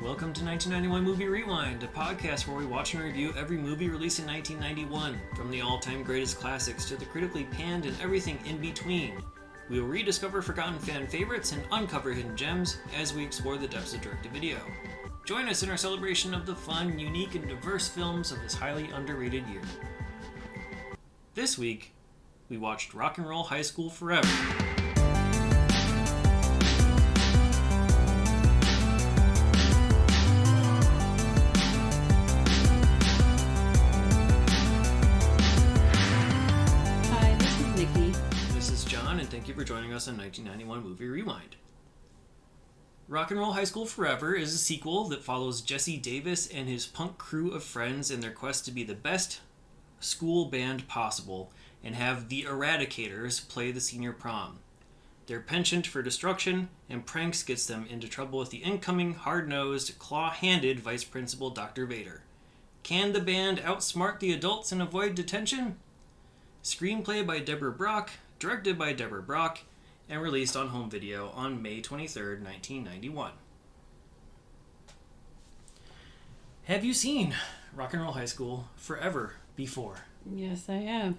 Welcome to 1991 Movie Rewind, a podcast where we watch and review every movie released in 1991, from the all-time greatest classics to the critically panned and everything in between. We will rediscover forgotten fan favorites and uncover hidden gems as we explore the depths of direct-to-video. Join us in our celebration of the fun, unique, and diverse films of this highly underrated year. This week, we watched Rock and Roll High School Forever. Thank you for joining us on 1991 Movie Rewind. Rock and Roll High School Forever is a sequel that follows Jesse Davis and his punk crew of friends in their quest to be the best school band possible and have the Eradicators play the senior prom. Their penchant for destruction and pranks gets them into trouble with the incoming, hard-nosed, claw-handed Vice Principal Dr. Vader. Can the band outsmart the adults and avoid detention? Screenplay by Deborah Brock, directed by Deborah Brock, and released on home video on May 23rd, 1991. Have you seen Rock and Roll High School Forever before? Yes, I have.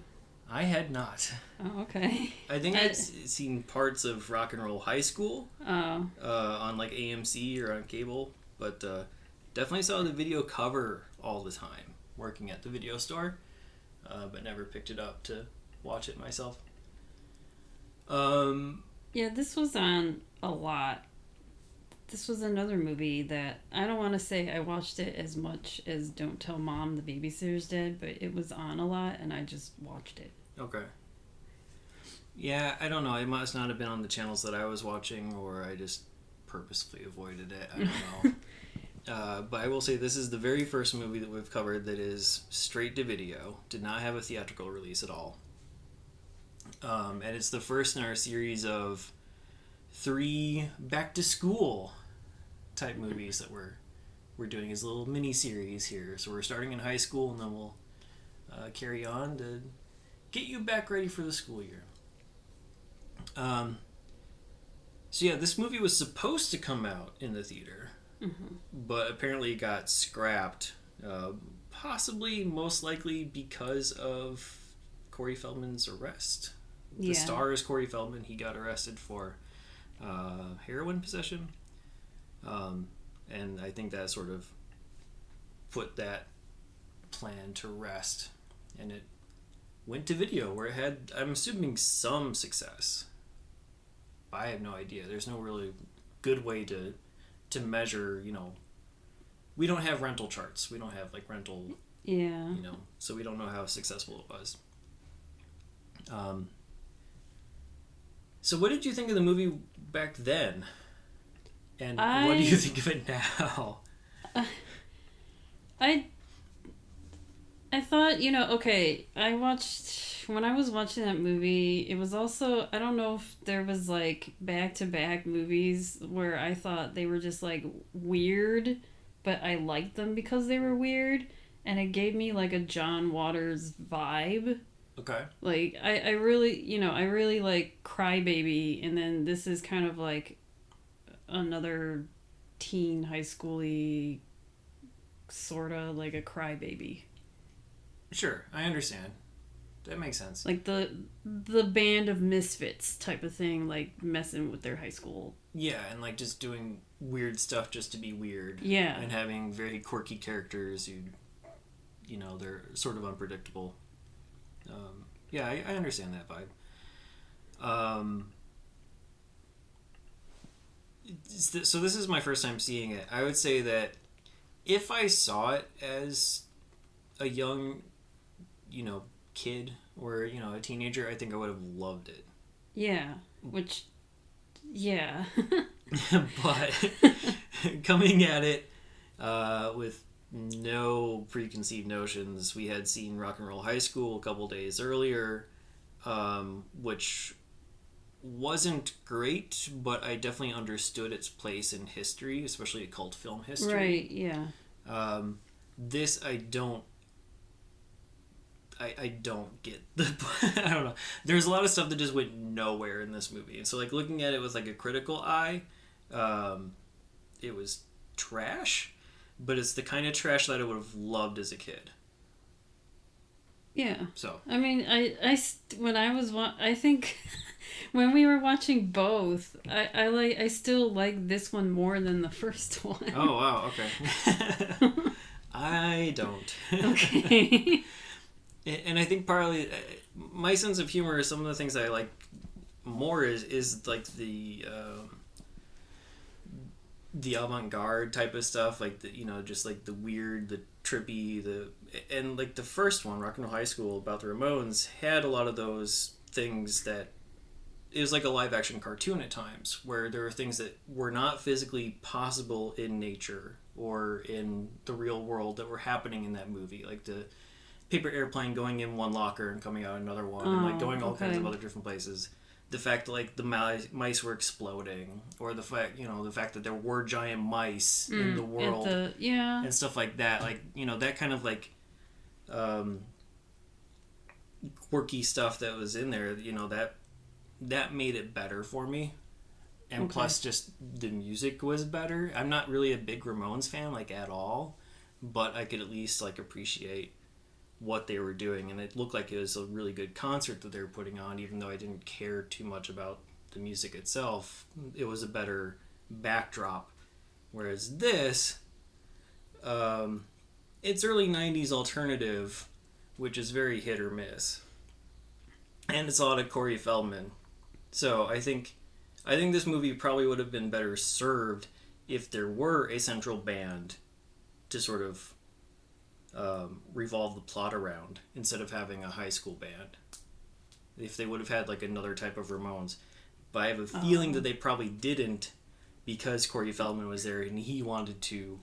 I had not. Oh, okay. I think I'd seen parts of Rock and Roll High School on like AMC or on cable, but definitely saw the video cover all the time working at the video store, but never picked it up to watch it myself. Yeah, this was on a lot. This was another movie that I don't want to say I watched it as much as Don't Tell Mom the Babysitters did, but it was on a lot and I just watched it. Okay. Yeah, I don't know. It must not have been on the channels that I was watching, or I just purposefully avoided it. I don't know. But I will say this is the very first movie that we've covered that is straight to video. Did not have a theatrical release at all. And it's the first in our series of 3 back-to-school type movies that we're doing as a little mini-series here. So we're starting in high school, and then we'll carry on to get you back ready for the school year. So yeah, this movie was supposed to come out in the theater, but apparently it got scrapped, possibly, most likely because of Corey Feldman's arrest. The star is Corey Feldman. He got arrested for heroin possession. And I think that sort of put that plan to rest. And it went to video where it had, I'm assuming, some success. I have no idea. There's no really good way to measure, we don't have rental charts. We don't have like rental, so we don't know how successful it was. So what did you think of the movie back then? And what do you think of it now? I thought, when I was watching that movie, it was also, I don't know if there was like back-to-back movies where I thought they were just like weird, but I liked them because they were weird, and it gave me like a John Waters vibe. Okay. Like, I really like Crybaby, and then this is kind of like another teen high school-y, sort of like a Crybaby. Sure, I understand. That makes sense. Like the band of misfits type of thing, like messing with their high school. Yeah, and like just doing weird stuff just to be weird. Yeah. And having very quirky characters who, they're sort of unpredictable. Yeah, I understand that vibe. So this is my first time seeing it. I would say that if I saw it as a young, kid or, a teenager, I think I would have loved it. Yeah, yeah. But coming at it with no preconceived notions. We had seen Rock and Roll High School a couple days earlier, which wasn't great, but I definitely understood its place in history, especially cult film history. Right, yeah. This I don't get the I don't know. There's a lot of stuff that just went nowhere in this movie. And so like looking at it with like a critical eye, it was trash, but it's the kind of trash that I would have loved as a kid. Yeah. So. I mean, I think when we were watching both, I still like this one more than the first one. Oh, wow, okay. I don't. Okay. And I think partly my sense of humor is some of the things I like more is like the avant-garde type of stuff, like the, just like the weird, the trippy, and like the first one, Rock and Roll High School, about the Ramones, had a lot of those things that it was like a live action cartoon at times, where there were things that were not physically possible in nature or in the real world that were happening in that movie, like the paper airplane going in one locker and coming out another one, and like going all kinds of other different places. The fact that like the mice were exploding, or the fact that there were giant mice in the world, and stuff like that, like that kind of like quirky stuff that was in there, that made it better for me. And plus just the music was better. I'm not really a big Ramones fan, like, at all, but I could at least like appreciate what they were doing, and it looked like it was a really good concert that they were putting on, even though I didn't care too much about the music itself. It was a better backdrop, whereas this it's early 90s alternative, which is very hit or miss, and it's a lot of Corey Feldman. So I think this movie probably would have been better served if there were a central band to sort of revolve the plot around, instead of having a high school band. If they would have had like another type of Ramones. But I have a feeling that they probably didn't, because Corey Feldman was there and he wanted to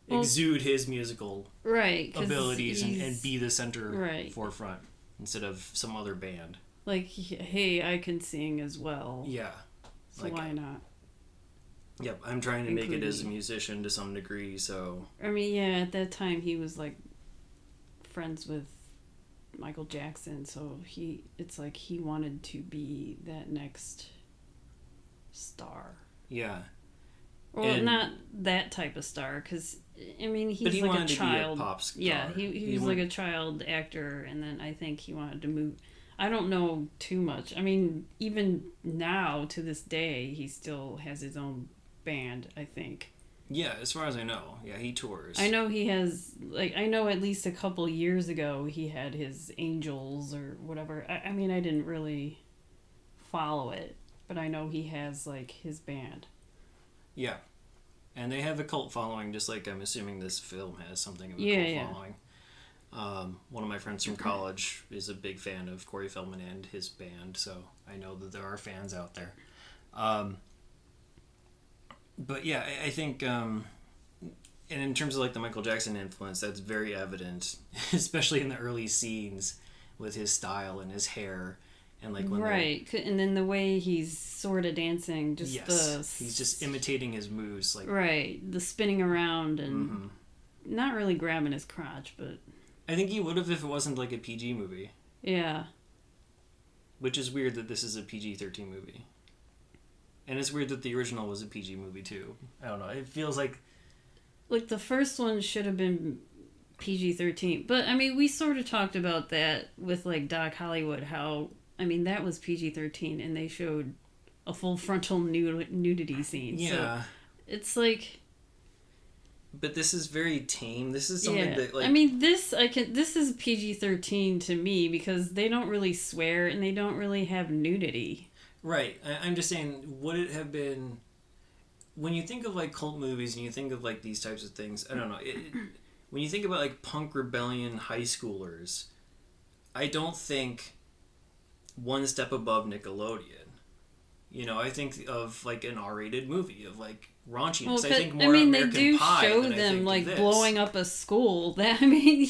exude his musical abilities and be the center forefront instead of some other band. Like, hey, I can sing as well. Yeah. So why not? Yep, I'm trying to make it as a musician to some degree, so... I mean, yeah, at that time he was, like, friends with Michael Jackson, so it's like he wanted to be that next star. Yeah. Well, not that type of star, because, I mean, he's like a child. To be a pop star. Yeah, he was like a child actor, and then I think he wanted to move... I don't know too much. I mean, even now, to this day, he still has his own band, I think. Yeah, as far as I know. Yeah, he tours. I know he has, like, I know at least a couple years ago he had his Angels or whatever. I mean, I didn't really follow it, but I know he has, like, his band. Yeah. And they have a cult following, just like I'm assuming this film has something of a cult following. One of my friends from college is a big fan of Corey Feldman and his band, so I know that there are fans out there. But yeah, I think, and in terms of like the Michael Jackson influence, that's very evident, especially in the early scenes with his style and his hair, and like when and then the way he's sort of dancing, just he's just imitating his moves, like the spinning around and not really grabbing his crotch, but I think he would have if it wasn't like a PG movie. Yeah. Which is weird that this is a PG-13 movie. And it's weird that the original was a PG movie, too. I don't know. It feels like... Like, the first one should have been PG-13. But, I mean, we sort of talked about that with, like, Doc Hollywood, how... I mean, that was PG-13, and they showed a full frontal nudity scene. Yeah. So, it's like... But this is very tame. This is something that, like... I mean, this is PG-13 to me, because they don't really swear, and they don't really have nudity. Right. I'm just saying, would it have been... When you think of, like, cult movies, and you think of, like, these types of things, I don't know, when you think about, like, punk rebellion high schoolers, I don't think one step above Nickelodeon. You know, I think of, like, an R-rated movie, of, like, raunchiness. Well, I think more American they do Pie show than I them, think like, of this. blowing up a school. That, I mean,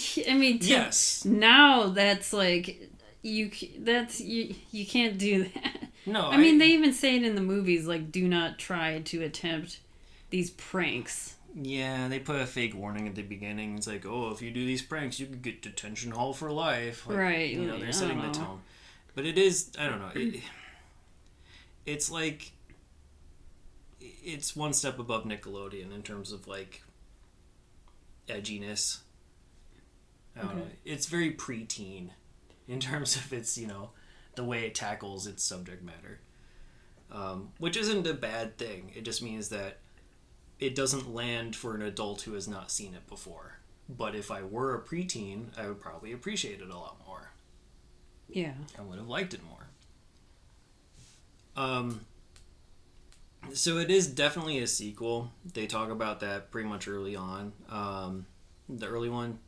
yes. Now that's, like... You can't do that. No, I mean, they even say it in the movies, like, do not try to attempt these pranks. Yeah, they put a fake warning at the beginning. It's like, oh, if you do these pranks, you could get detention hall for life. Like, right. You know, they're setting the tone. But it is, I don't know, it's like, it's one step above Nickelodeon in terms of like edginess. I don't know. It's very preteen in terms of its, the way it tackles its subject matter. Which isn't a bad thing. It just means that it doesn't land for an adult who has not seen it before. But if I were a preteen, I would probably appreciate it a lot more. Yeah. I would have liked it more. So it is definitely a sequel. They talk about that pretty much early on. The early one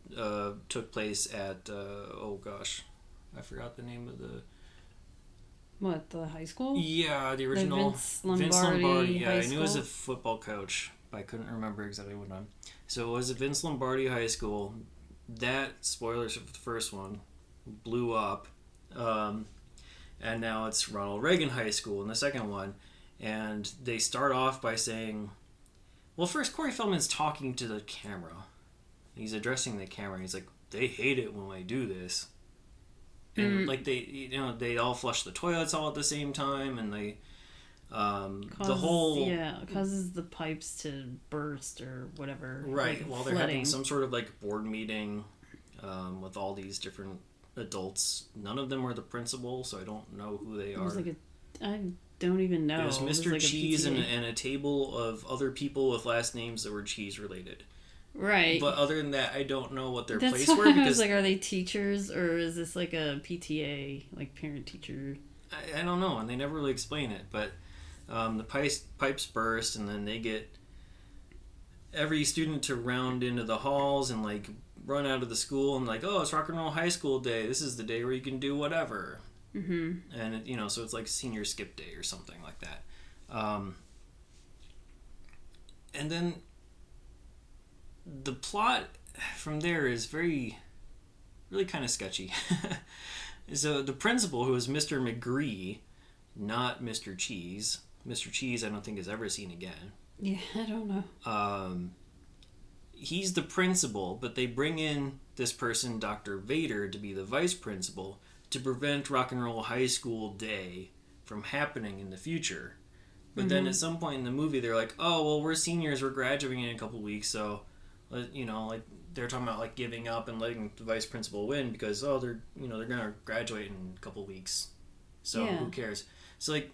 took place at, I forgot the name of the... What, the high school? Yeah, the original. Vince Lombardi Yeah, High I School? knew it was a football coach, but I couldn't remember exactly what time. So it was at Vince Lombardi High School. That, spoilers for the first one, blew up. And now it's Ronald Reagan High School in the second one. And they start off by saying... Well, first, Corey Feldman's talking to the camera. He's addressing the camera. He's like, they hate it when I do this. And like they all flush the toilets all at the same time, and they the whole causes the pipes to burst or whatever. Right, like while they're having some sort of like board meeting with all these different adults. None of them are the principal, so I don't know who they are. I don't even know. There's Mr. Cheese and a table of other people with last names that were cheese related. Right. But other than that, I don't know what their That's place why were. Because I was like, are they teachers or is this like a PTA, like parent-teacher? I don't know, and they never really explain it. But the pipes burst, and then they get every student to round into the halls and like run out of the school and like, oh, it's Rock and Roll High School Day. This is the day where you can do whatever. Mm-hmm. And it, so it's like senior skip day or something like that. And then the plot from there is really kind of sketchy. So the principal, who is Mr. McGree, not Mr. Cheese. Mr. Cheese, I don't think is ever seen again. Yeah, I don't know. He's the principal, but they bring in this person, Dr. Vader, to be the vice principal to prevent Rock and Roll High School Day from happening in the future. But then at some point in the movie, they're like, oh, well, we're seniors, we're graduating in a couple weeks, so... like they're talking about like giving up and letting the vice principal win because they're gonna graduate in a couple weeks, so who cares? So like,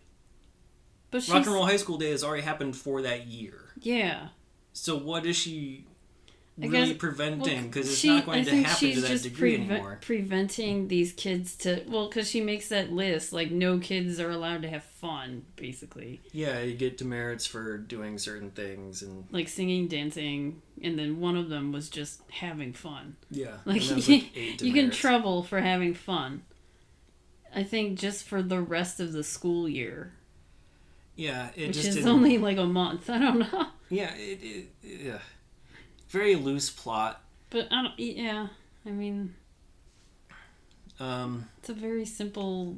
but Rock and Roll High School Day has already happened for that year. Yeah. So what is she really preventing? Because it's not going to happen to that degree anymore. Preventing these kids to because she makes that list like no kids are allowed to have fun, basically. Yeah, you get demerits for doing certain things and like singing, dancing, and then one of them was just having fun. Yeah, like, like 8 you get in trouble for having fun. I think just for the rest of the school year. Yeah, which is only like a month. I don't know. Yeah, yeah. Very loose plot. But I don't. Yeah, I mean, it's a very simple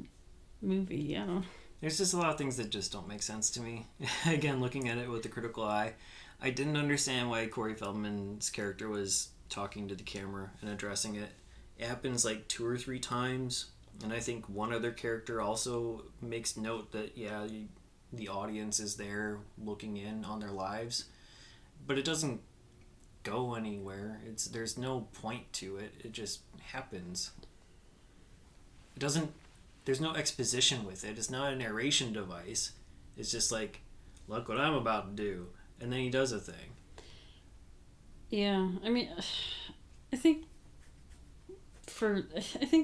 movie. I don't. There's just a lot of things that just don't make sense to me. Again, looking at it with a critical eye, I didn't understand why Corey Feldman's character was talking to the camera and addressing it. It happens like 2 or 3 times, and I think one other character also makes note that the audience is there looking in on their lives, but it doesn't go anywhere. There's no point to it. It just happens. It doesn't. There's no exposition with it. It's not a narration device. It's just like, look what I'm about to do, and then he does a thing. Yeah, I mean, I think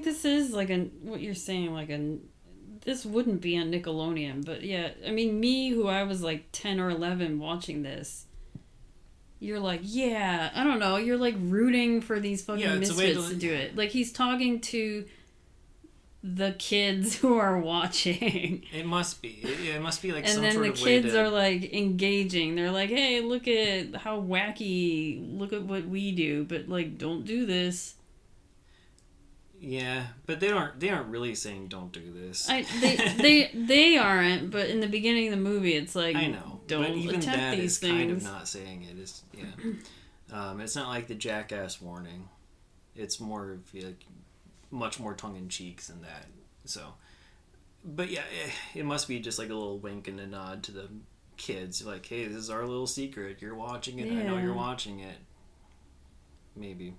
this is like what you're saying, like this wouldn't be on Nickelodeon, but yeah, I mean, who I was like 10 or 11 watching this, you're like, yeah, I don't know, you're like rooting for these fucking misfits to do it. Like, he's talking to the kids who are watching. It must be. It must be like some sort of way. And then the kids are like engaging. They're like, hey, look at how wacky, look at what we do, but like, don't do this. Yeah, but they aren't really saying don't do this. They aren't, but in the beginning of the movie it's like, I know, don't but even attempt that these is things. kind of not saying it. It's it's not like the jackass warning. It's more of like much more tongue-in-cheek than that. So, but yeah, it must be just like a little wink and a nod to kids. Like, hey, this is our little secret. You're watching it. I know you're watching it. Maybe.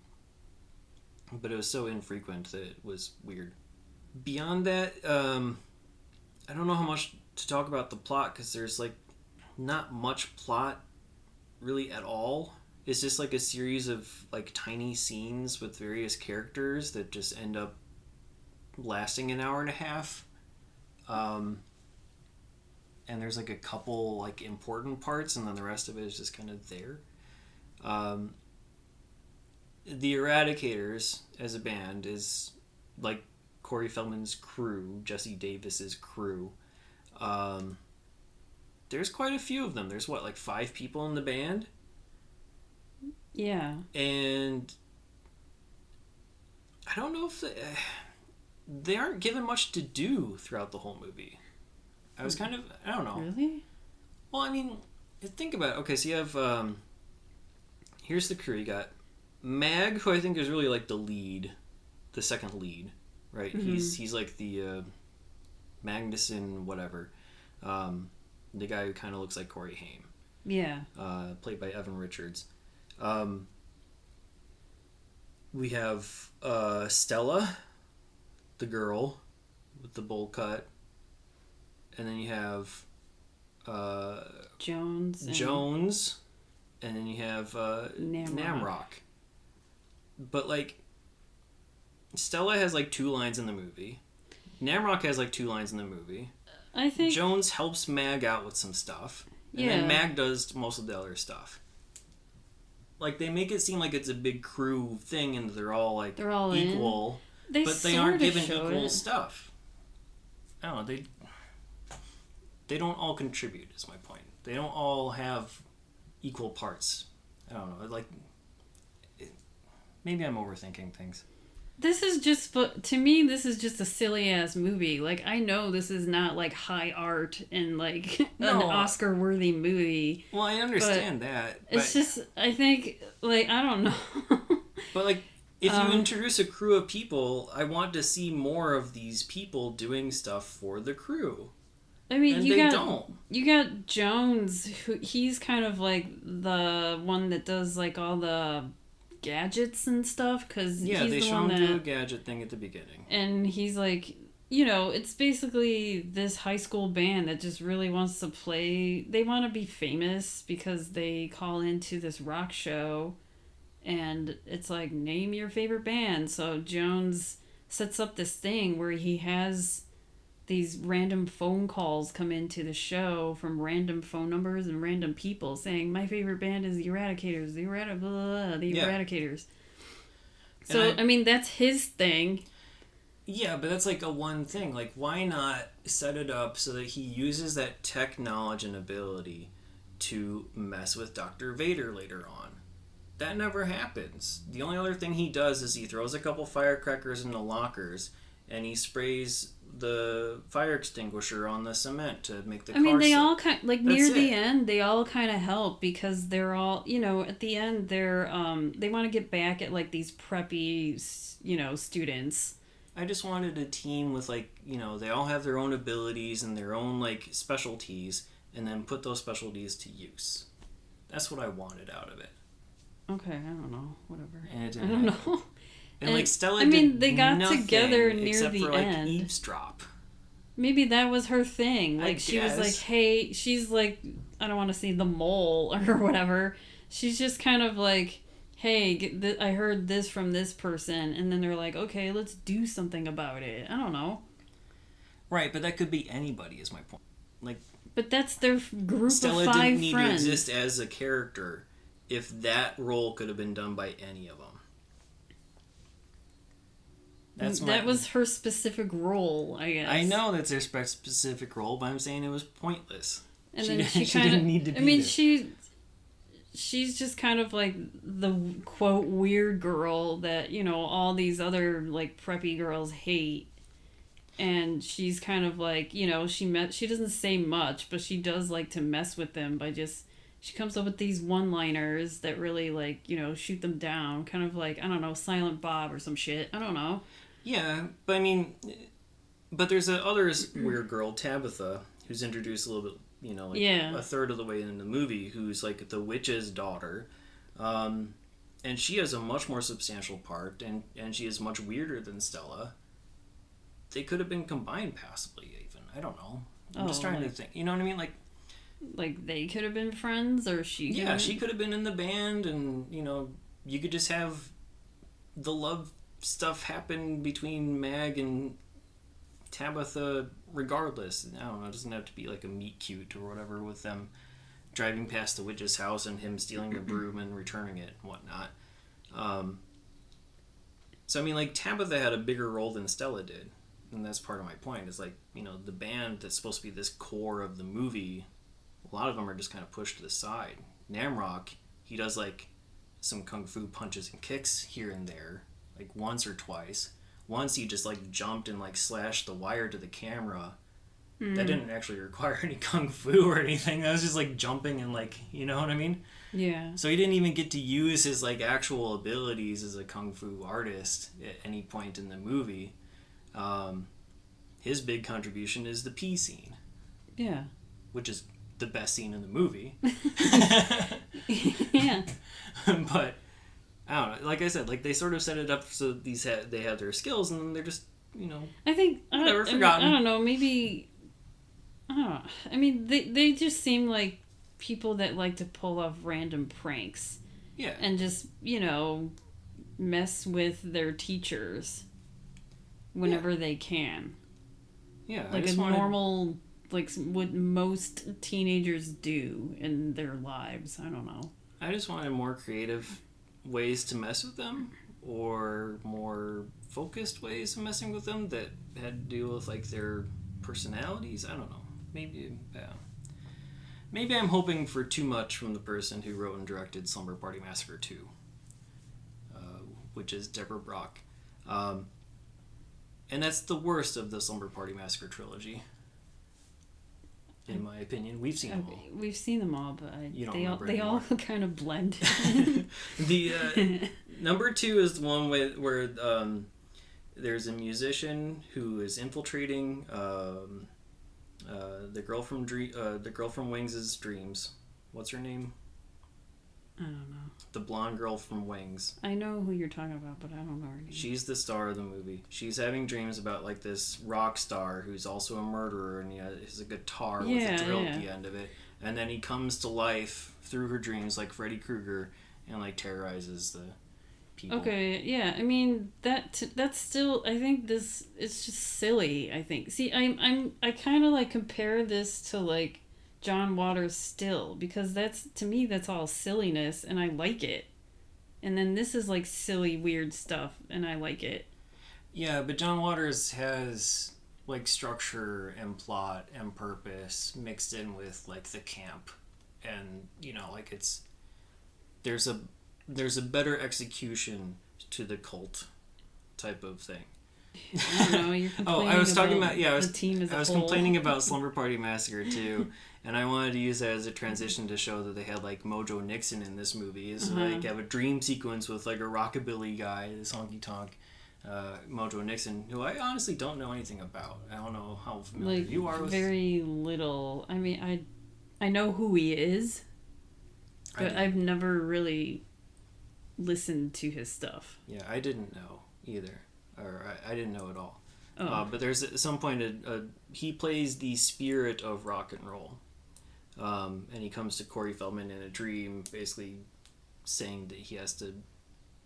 But it was so infrequent that it was weird. Beyond that, I don't know how much to talk about the plot, because there's, like, not much plot really at all. It's just, like, a series of, like, tiny scenes with various characters that just end up lasting an hour and a half. And there's, like, a couple, like, important parts, and then the rest of it is just kind of there. The Eradicators, as a band, is, like, Corey Feldman's crew, Jesse Davis's crew. There's quite a few of them. There's, what, like 5 people in the band? Yeah. And I don't know if they aren't given much to do throughout the whole movie. I was kind of, I don't know. Really? Well, I mean, think about it. Okay, so you have, here's the crew. You got Mag, who I think is really like the lead, the second lead, right? Mm-hmm. He's like the Magnuson whatever, the guy who kind of looks like Corey Haim. Yeah. Played by Evan Richards. We have Stella, the girl with the bowl cut, and then you have Jones, and then you have Namrock. But like, Stella has like 2 lines in the movie. Namrock has like 2 lines in the movie. I think Jones helps Mag out with some stuff, and then Mag does most of the other stuff. Like, they make it seem like it's a big crew thing, and they're all equal, but they aren't given equal stuff. I don't know. They don't all contribute. Is my point. They don't all have equal parts. I don't know. Like, maybe I'm overthinking things. This is just, to me, this is just a silly ass movie. Like, I know this is not like high art and like an Oscar worthy movie. Well, I understand that. It's just, I think, like, I don't know. But like, if you introduce a crew of people, I want to see more of these people doing stuff for the crew. I mean, and you got Jones, who he's kind of like the one that does like all the gadgets and stuff, because they show him do a gadget thing at the beginning, and he's like, you know, it's basically this high school band that just really wants to play. They want to be famous because they call into this rock show, and it's like, name your favorite band. So Jones sets up this thing where he has these random phone calls come into the show from random phone numbers and random people saying, my favorite band is the Eradicators, the Eradicators. So, I mean, that's his thing. Yeah, but that's like a one thing. Like, why not set it up so that he uses that tech knowledge and ability to mess with Dr. Vader later on? That never happens. The only other thing he does is he throws a couple firecrackers into lockers, and he sprays the fire extinguisher on the cement to make the car they slip. all kind like near the end, they all kind of help, because they're all, you know, at the end they're they want to get back at like these preppy, you know, students. I just wanted a team with, like, you know, they all have their own abilities and their own like specialties, and then put those specialties to use. That's what I wanted out of it. Okay, I don't know, whatever. And it didn't happen. know. And like, Stella they got together near except the for, like, end. Eavesdrop. Maybe that was her thing. Like, she was like, hey, she's like, I don't want to say the mole or whatever. She's just kind of like, hey, I heard this from this person. And then they're like, okay, let's do something about it. I don't know. Right, but that could be anybody, is my point. Like, but that's their group Stella of 5 friends. didn't need to exist as a character if that role could have been done by any of them. That was her specific role, I guess. I know that's her specific role, but I'm saying it was pointless. And then she didn't need to be there. She's just kind of like the, quote, weird girl that, you know, all these other like preppy girls hate. And she's kind of like, you know, she doesn't say much, but she does like to mess with them by just, she comes up with these one-liners that really, like, you know, shoot them down. Kind of like, I don't know, Silent Bob or some shit. I don't know. Yeah, but I mean, but there's a other weird girl, Tabitha, who's introduced a little bit a third of the way in the movie, who's like the witch's daughter. And she has a much more substantial part, and she is much weirder than Stella. They could have been combined passably, even. I don't know. I'm just trying to think. You know what I mean? Like they could have been friends, or she. Yeah, she could have been in the band, and you could just have the love stuff happen between Mag and Tabitha, regardless. I don't know. It doesn't have to be like a meet cute or whatever with them driving past the witch's house and him stealing the broom and returning it and whatnot. So I mean, like, Tabitha had a bigger role than Stella did, and that's part of my point. Is like, the band that's supposed to be this core of the movie, a lot of them are just kind of pushed to the side. Namrock, he does like some kung fu punches and kicks here and there, like once or twice. Once he just like jumped and like slashed the wire to the camera. That didn't actually require any kung fu or anything. That was just like jumping and like, you know what I mean? Yeah. So he didn't even get to use his like actual abilities as a kung fu artist at any point in the movie. His big contribution is the pee scene. Yeah. Which is the best scene in the movie. Yeah. But I don't know. Like I said, like they sort of set it up so they have their skills, and then they're just, I think never forgotten. I don't know. Maybe. I mean, they just seem like people that like to pull off random pranks. Yeah. And just, mess with their teachers whenever they can. Yeah. Like normal, like what most teenagers do in their lives. I don't know. I just wanted more creative ways to mess with them, or more focused ways of messing with them that had to do with like their personalities. I don't know. Maybe I'm hoping for too much from the person who wrote and directed Slumber Party Massacre 2, which is Deborah Brock. And that's the worst of the Slumber Party Massacre trilogy, in my opinion. We've seen them all. We've seen them all, but they all kind of blend. The number 2 is the one where there's a musician who is infiltrating the girl from Wings' dreams. What's her name? I don't know. The blonde girl from Wings. I know who you're talking about, but I don't know her name. She's the star of the movie. She's having dreams about like this rock star who's also a murderer, and he has a guitar with a drill at the end of it. And then he comes to life through her dreams like Freddy Krueger and like terrorizes the people. Okay, yeah. I mean, that's still, I think it's just silly, I think. See, I kind of like compare this to like John Waters' Still, because to me that's all silliness and I like it. And then this is like silly, weird stuff and I like it. Yeah, but John Waters has like structure and plot and purpose mixed in with like the camp, and like there's a better execution to the cult type of thing. I don't know. You're complaining I was talking about the team as a whole. I was complaining about Slumber Party Massacre too, and I wanted to use that as a transition to show that they had like Mojo Nixon in this movie. So like have a dream sequence with like a rockabilly guy, this honky tonk. Mojo Nixon, who I honestly don't know anything about. I don't know how familiar you are with. Very little. I mean, I know who he is, but I've never really listened to his stuff. Yeah, I didn't know either, or I didn't know at all. Oh. But there's at some point he plays the spirit of rock and roll, and he comes to Corey Feldman in a dream, basically saying that he has to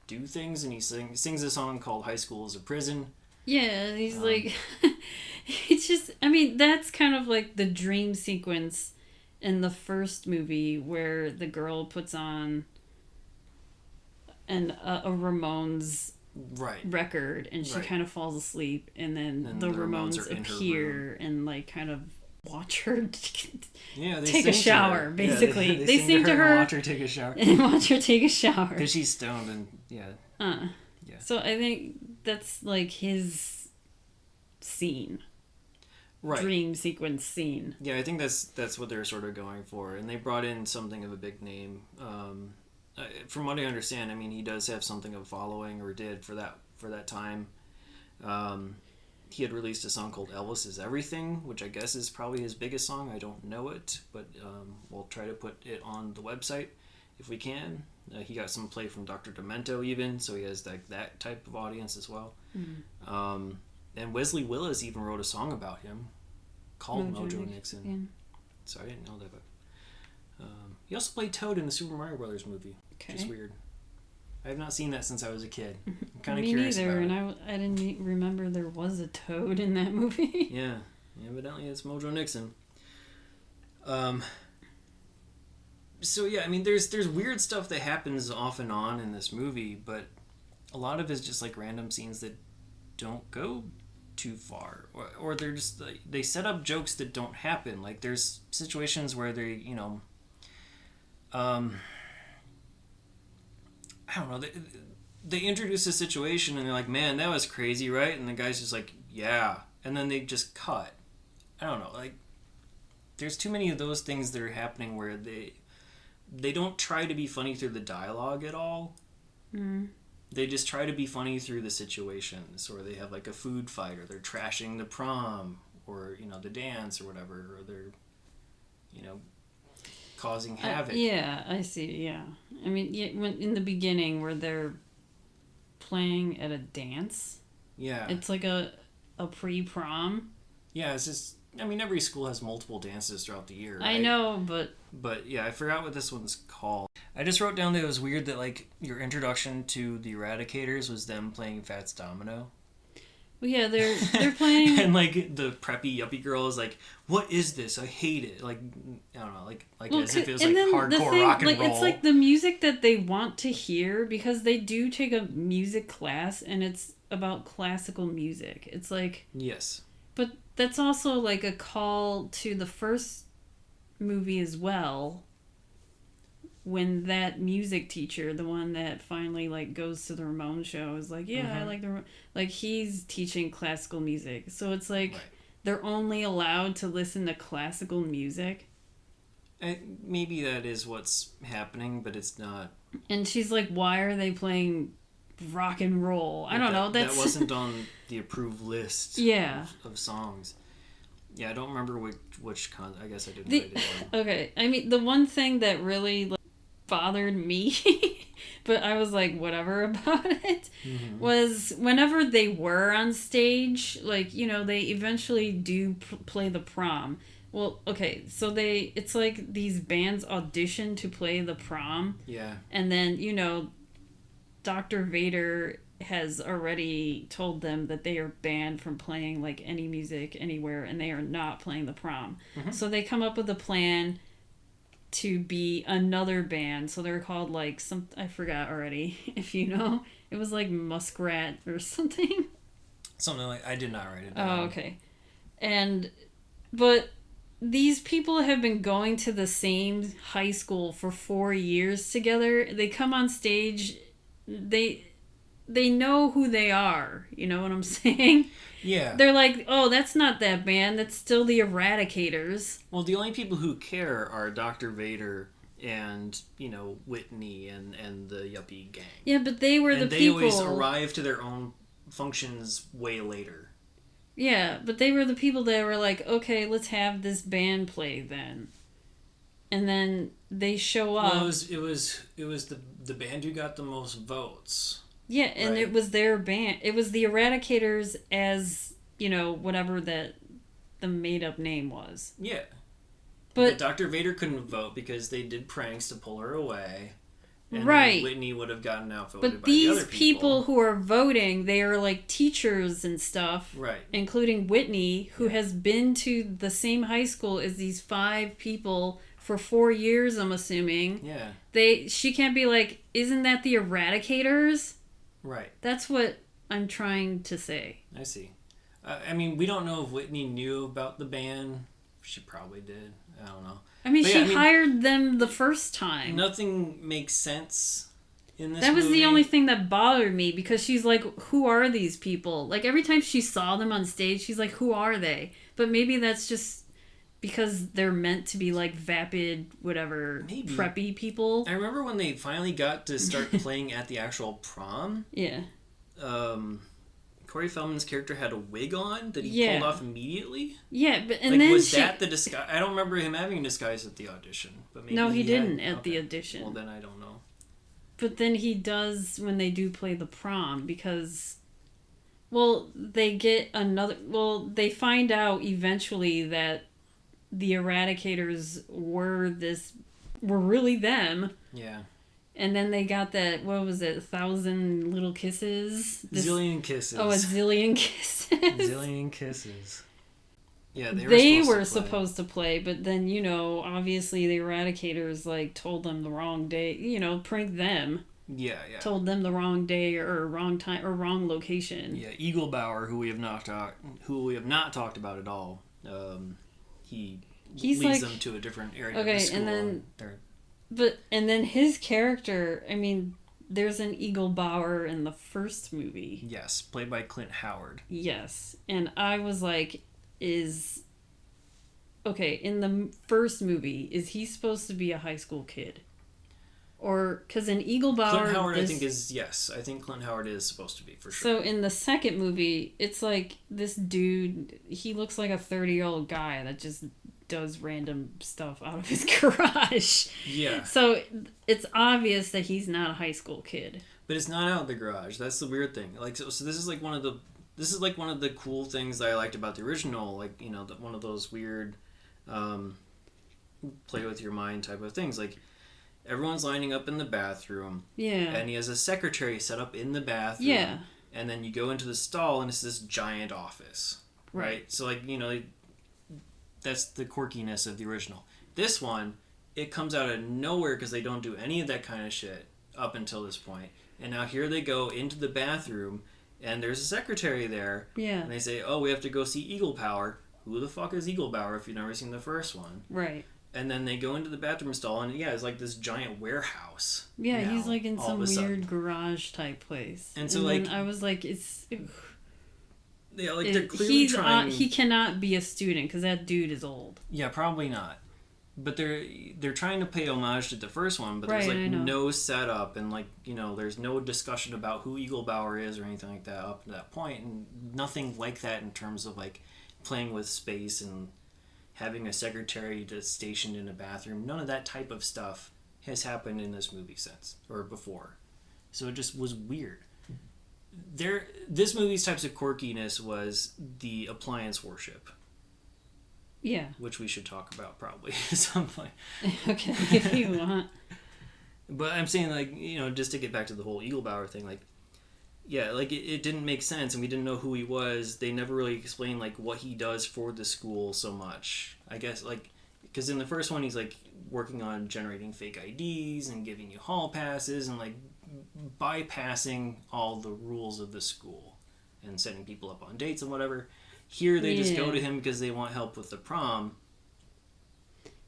do things, and he sings a song called High School is a Prison. Yeah, he's like, it's just, I mean, that's kind of like the dream sequence in the first movie where the girl puts on a Ramones record and she kind of falls asleep, and then the Ramones appear and like kind of watch her take a shower, basically. Yeah, they sing to her and watch her take a shower. And watch her take a shower. Because she's stoned and, yeah. So I think that's like his scene. Right. Dream sequence scene. Yeah, I think that's what they're sort of going for. And they brought in something of a big name. From what I understand, I mean, he does have something of a following, or did for that time. he had released a song called Elvis Is Everything, which I guess is probably his biggest song. I don't know it, but we'll try to put it on the website if we can. He got some play from Dr. Demento even, so he has that type of audience as well. Mm. And Wesley Willis even wrote a song about him called Mojo Nixon. Yeah. So I didn't know that, but he also played Toad in the Super Mario Brothers movie, which is weird. I have not seen that since I was a kid. I'm kind of curious about it. Me neither, and I didn't remember there was a Toad in that movie. Yeah, evidently it's Mojo Nixon. So yeah, I mean, there's weird stuff that happens off and on in this movie, but a lot of it's just like random scenes that don't go too far, or they're just they set up jokes that don't happen. Like there's situations where they, you know, I don't know, they introduce a situation and they're like, man, that was crazy, right? And the guy's just like, yeah, and then they just cut. I don't know, like there's too many of those things that are happening where they don't try to be funny through the dialogue at all. Mm. They just try to be funny through the situations, or they have like a food fight, or they're trashing the prom, or, you know, the dance or whatever, or they're, you know, causing havoc. Yeah, I see. Yeah, I mean, when in the beginning where they're playing at a dance. Yeah, it's like a pre-prom. Yeah, it's just, I mean, every school has multiple dances throughout the year, right? I know, but yeah, I forgot what this one's called. I just wrote down that it was weird that, like, your introduction to the Eradicators was them playing Fats Domino. Well, yeah, they're playing... And, like, the preppy yuppie girl is like, what is this? I hate it. Like, I don't know, like well, as if it was, like, hardcore rock and roll. It's, like, the music that they want to hear, because they do take a music class, and it's about classical music. It's like... Yes. But that's also, like, a call to the first movie as well, when that music teacher, the one that finally, like, goes to the Ramones show, is like, yeah, I like the... Like, he's teaching classical music. So it's like, they're only allowed to listen to classical music. Maybe that is what's happening, but it's not. And she's like, why are they playing rock and roll? I don't know. That wasn't on the approved list of songs. Yeah, I don't remember which I guess I didn't write it down. Okay, I mean, the one thing that really bothered me, but I was like, whatever about it, was whenever they were on stage, like, you know, they eventually do play the prom. Well, okay, so it's like these bands audition to play the prom. Yeah. And then, you know, Dr. Vader has already told them that they are banned from playing, like, any music anywhere, and they are not playing the prom. So they come up with a plan to be another band. So they're called, like, I forgot already, if you know. It was like Muskrat or something. Something like, I did not write it down. Oh, okay. But these people have been going to the same high school for 4 years together. They come on stage, they know who they are. You know what I'm saying? Yeah. They're like, oh, that's not that band. That's still the Eradicators. Well, the only people who care are Dr. Vader and, you know, Whitney and the yuppie gang. Yeah, but they were the people... And they always arrive to their own functions way later. Yeah, but they were the people that were like, okay, let's have this band play then. And then they show up. Well, it was the band who got the most votes. Yeah, and it was their band. It was the Eradicators as, you know, whatever that the made-up name was. Yeah. But Dr. Vader couldn't vote because they did pranks to pull her away. And then Whitney would have gotten outvoted by the other people. But these people who are voting, they are like teachers and stuff. Right. Including Whitney, who has been to the same high school as these 5 people for 4 years, I'm assuming. Yeah. She can't be like, isn't that the Eradicators? Right. That's what I'm trying to say. I see. I mean, we don't know if Whitney knew about the band. She probably did. I don't know. I mean, hired them the first time. Nothing makes sense in this That was movie. the only thing that bothered me, because she's like, who are these people? Like, every time she saw them on stage, she's like, who are they? But maybe that's just because they're meant to be, like, vapid, whatever, preppy people. I remember when they finally got to start playing at the actual prom. Yeah. Of Corey Feldman's character had a wig on that he pulled off immediately. Yeah, but like, then was that the disguise? I don't remember him having a disguise at the audition. But maybe no, he didn't at the audition. Well, then I don't know. But then he does when they do play the prom because, well, they get another. Well, they find out eventually that the Eradicators were really them. Yeah. And then they got that, what was it, 1,000 little kisses? Zillion kisses. Oh, a zillion kisses. Zillion kisses. Yeah, they were supposed to play, but then, obviously the Eradicators, told them the wrong day, pranked them. Yeah. Told them the wrong day or wrong time or wrong location. Yeah, Eagle Bauer, who we have not talked about at all, he leads them to a different area of the school. And then... and then his character, there's an Eagle Bauer in the first movie. Yes, played by Clint Howard. Yes. And I was like, in the first movie, is he supposed to be a high school kid? Or, because in Eagle Bauer... Clint Howard, I think, is, yes. I think Clint Howard is supposed to be, for sure. So, in the second movie, it's like, this dude, he looks like a 30-year-old guy that just does random stuff out of his garage. Yeah. So it's obvious that he's not a high school kid. But it's not out of the garage. That's the weird thing. So this is one of the cool things that I liked about the original. One of those weird play with your mind type of things. Like, everyone's lining up in the bathroom. Yeah. And he has a secretary set up in the bathroom. Yeah. And then you go into the stall and it's this giant office. Right? So that's the quirkiness of the original. This one, it comes out of nowhere because they don't do any of that kind of shit up until this point. And now here they go into the bathroom, and there's a secretary there. Yeah. And they say, oh, we have to go see Eagle Bauer. Who the fuck is Eagle Bauer if you've never seen the first one? Right. And then they go into the bathroom stall, and it's like this giant warehouse. Yeah, he's like in some weird garage type place. And so then I was like, it's... Yeah, they're clearly trying... he cannot be a student because that dude is old. Yeah, probably not. But they're trying to pay homage to the first one, but right, there's no setup and there's no discussion about who Eagle Bauer is or anything like that up to that point, and nothing like that in terms of playing with space and having a secretary that's stationed in a bathroom. None of that type of stuff has happened in this movie since or before, so it just was weird. This movie's types of quirkiness was the appliance worship. Yeah. Which we should talk about probably at some point. Okay, if you want. But I'm saying, just to get back to the whole Eagle Bauer thing, it didn't make sense and we didn't know who he was. They never really explained, what he does for the school so much. I guess, because in the first one he's, working on generating fake IDs and giving you hall passes and, bypassing all the rules of the school and setting people up on dates and whatever. Here they just go to him because they want help with the prom.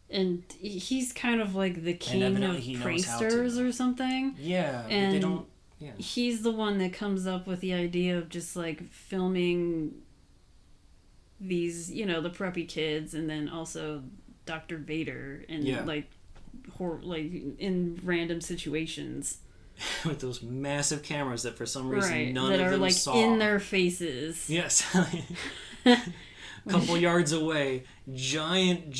And he's kind of like the king of pranksters or something. Yeah, and they don't... Yeah. He's the one that comes up with the idea of just filming these, the preppy kids and then also Dr. Vader and in random situations. With those massive cameras that for some reason none that of them are saw. in their faces. Yes. A couple yards away. Giant,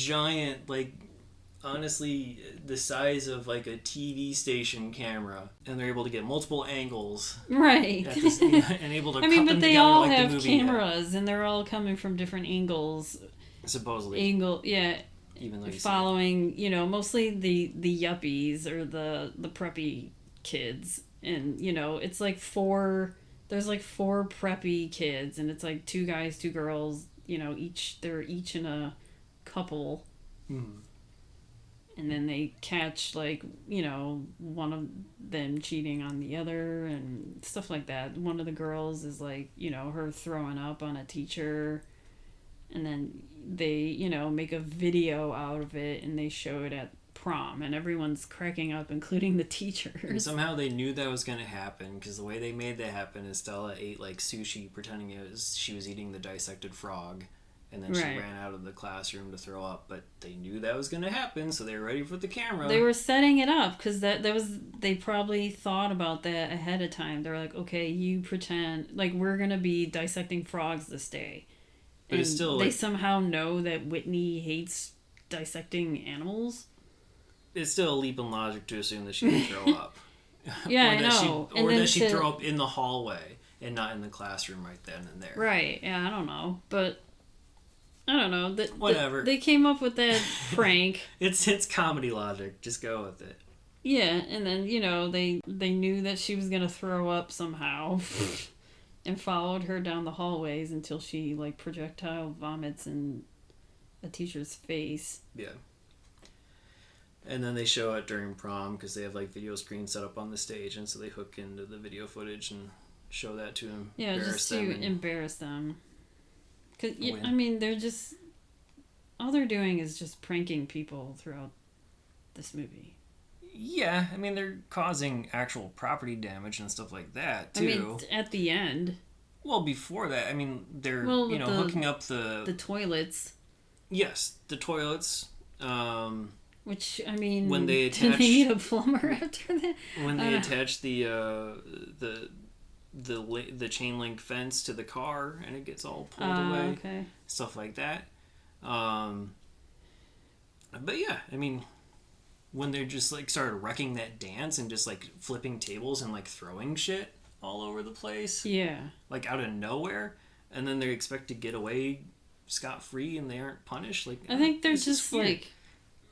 honestly, the size of a TV station camera. And they're able to get multiple angles. Right. And able to cut them but they together all like have the movie cameras and they're all coming from different angles. Supposedly. Even though following, mostly the yuppies or the preppy kids, and it's there's 4 preppy kids and it's 2 guys 2 girls, they're each in a couple. Mm-hmm. And then they catch one of them cheating on the other and stuff like that. One of the girls is her throwing up on a teacher, and then they make a video out of it and they show it at prom and everyone's cracking up, including the teachers. And somehow they knew that was going to happen because the way they made that happen is Stella ate sushi pretending she was eating the dissected frog, And then she ran out of the classroom to throw up, but they knew that was going to happen, so they were ready for the camera. They were setting it up because they probably thought about that ahead of time. They're like, okay, you pretend like we're going to be dissecting frogs this day. But and it's still they somehow know that Whitney hates dissecting animals. It's still a leap in logic to assume that she would throw up. Yeah, I know. Or that she'd throw up in the hallway and not in the classroom right then and there. Right, yeah, I don't know. But I don't know. Whatever. They came up with that prank. It's comedy logic. Just go with it. Yeah, and then, they knew that she was going to throw up somehow and followed her down the hallways until she, projectile vomits in a teacher's face. Yeah. And then they show it during prom because they have, video screens set up on the stage, and so they hook into the video footage and show that to them. Yeah, just to embarrass them. Cause, they're just... All they're doing is just pranking people throughout this movie. Yeah, they're causing actual property damage and stuff like that, too. At the end. Well, before that, they're, hooking up the toilets. Yes, the toilets. Which, when they did they need a plumber after that? When they attach the chain link fence to the car and it gets all pulled away. Okay. Stuff like that. But yeah, when they're just started wrecking that dance and just flipping tables and throwing shit all over the place. Yeah. Out of nowhere, and then they expect to get away scot-free and they aren't punished. I think they're just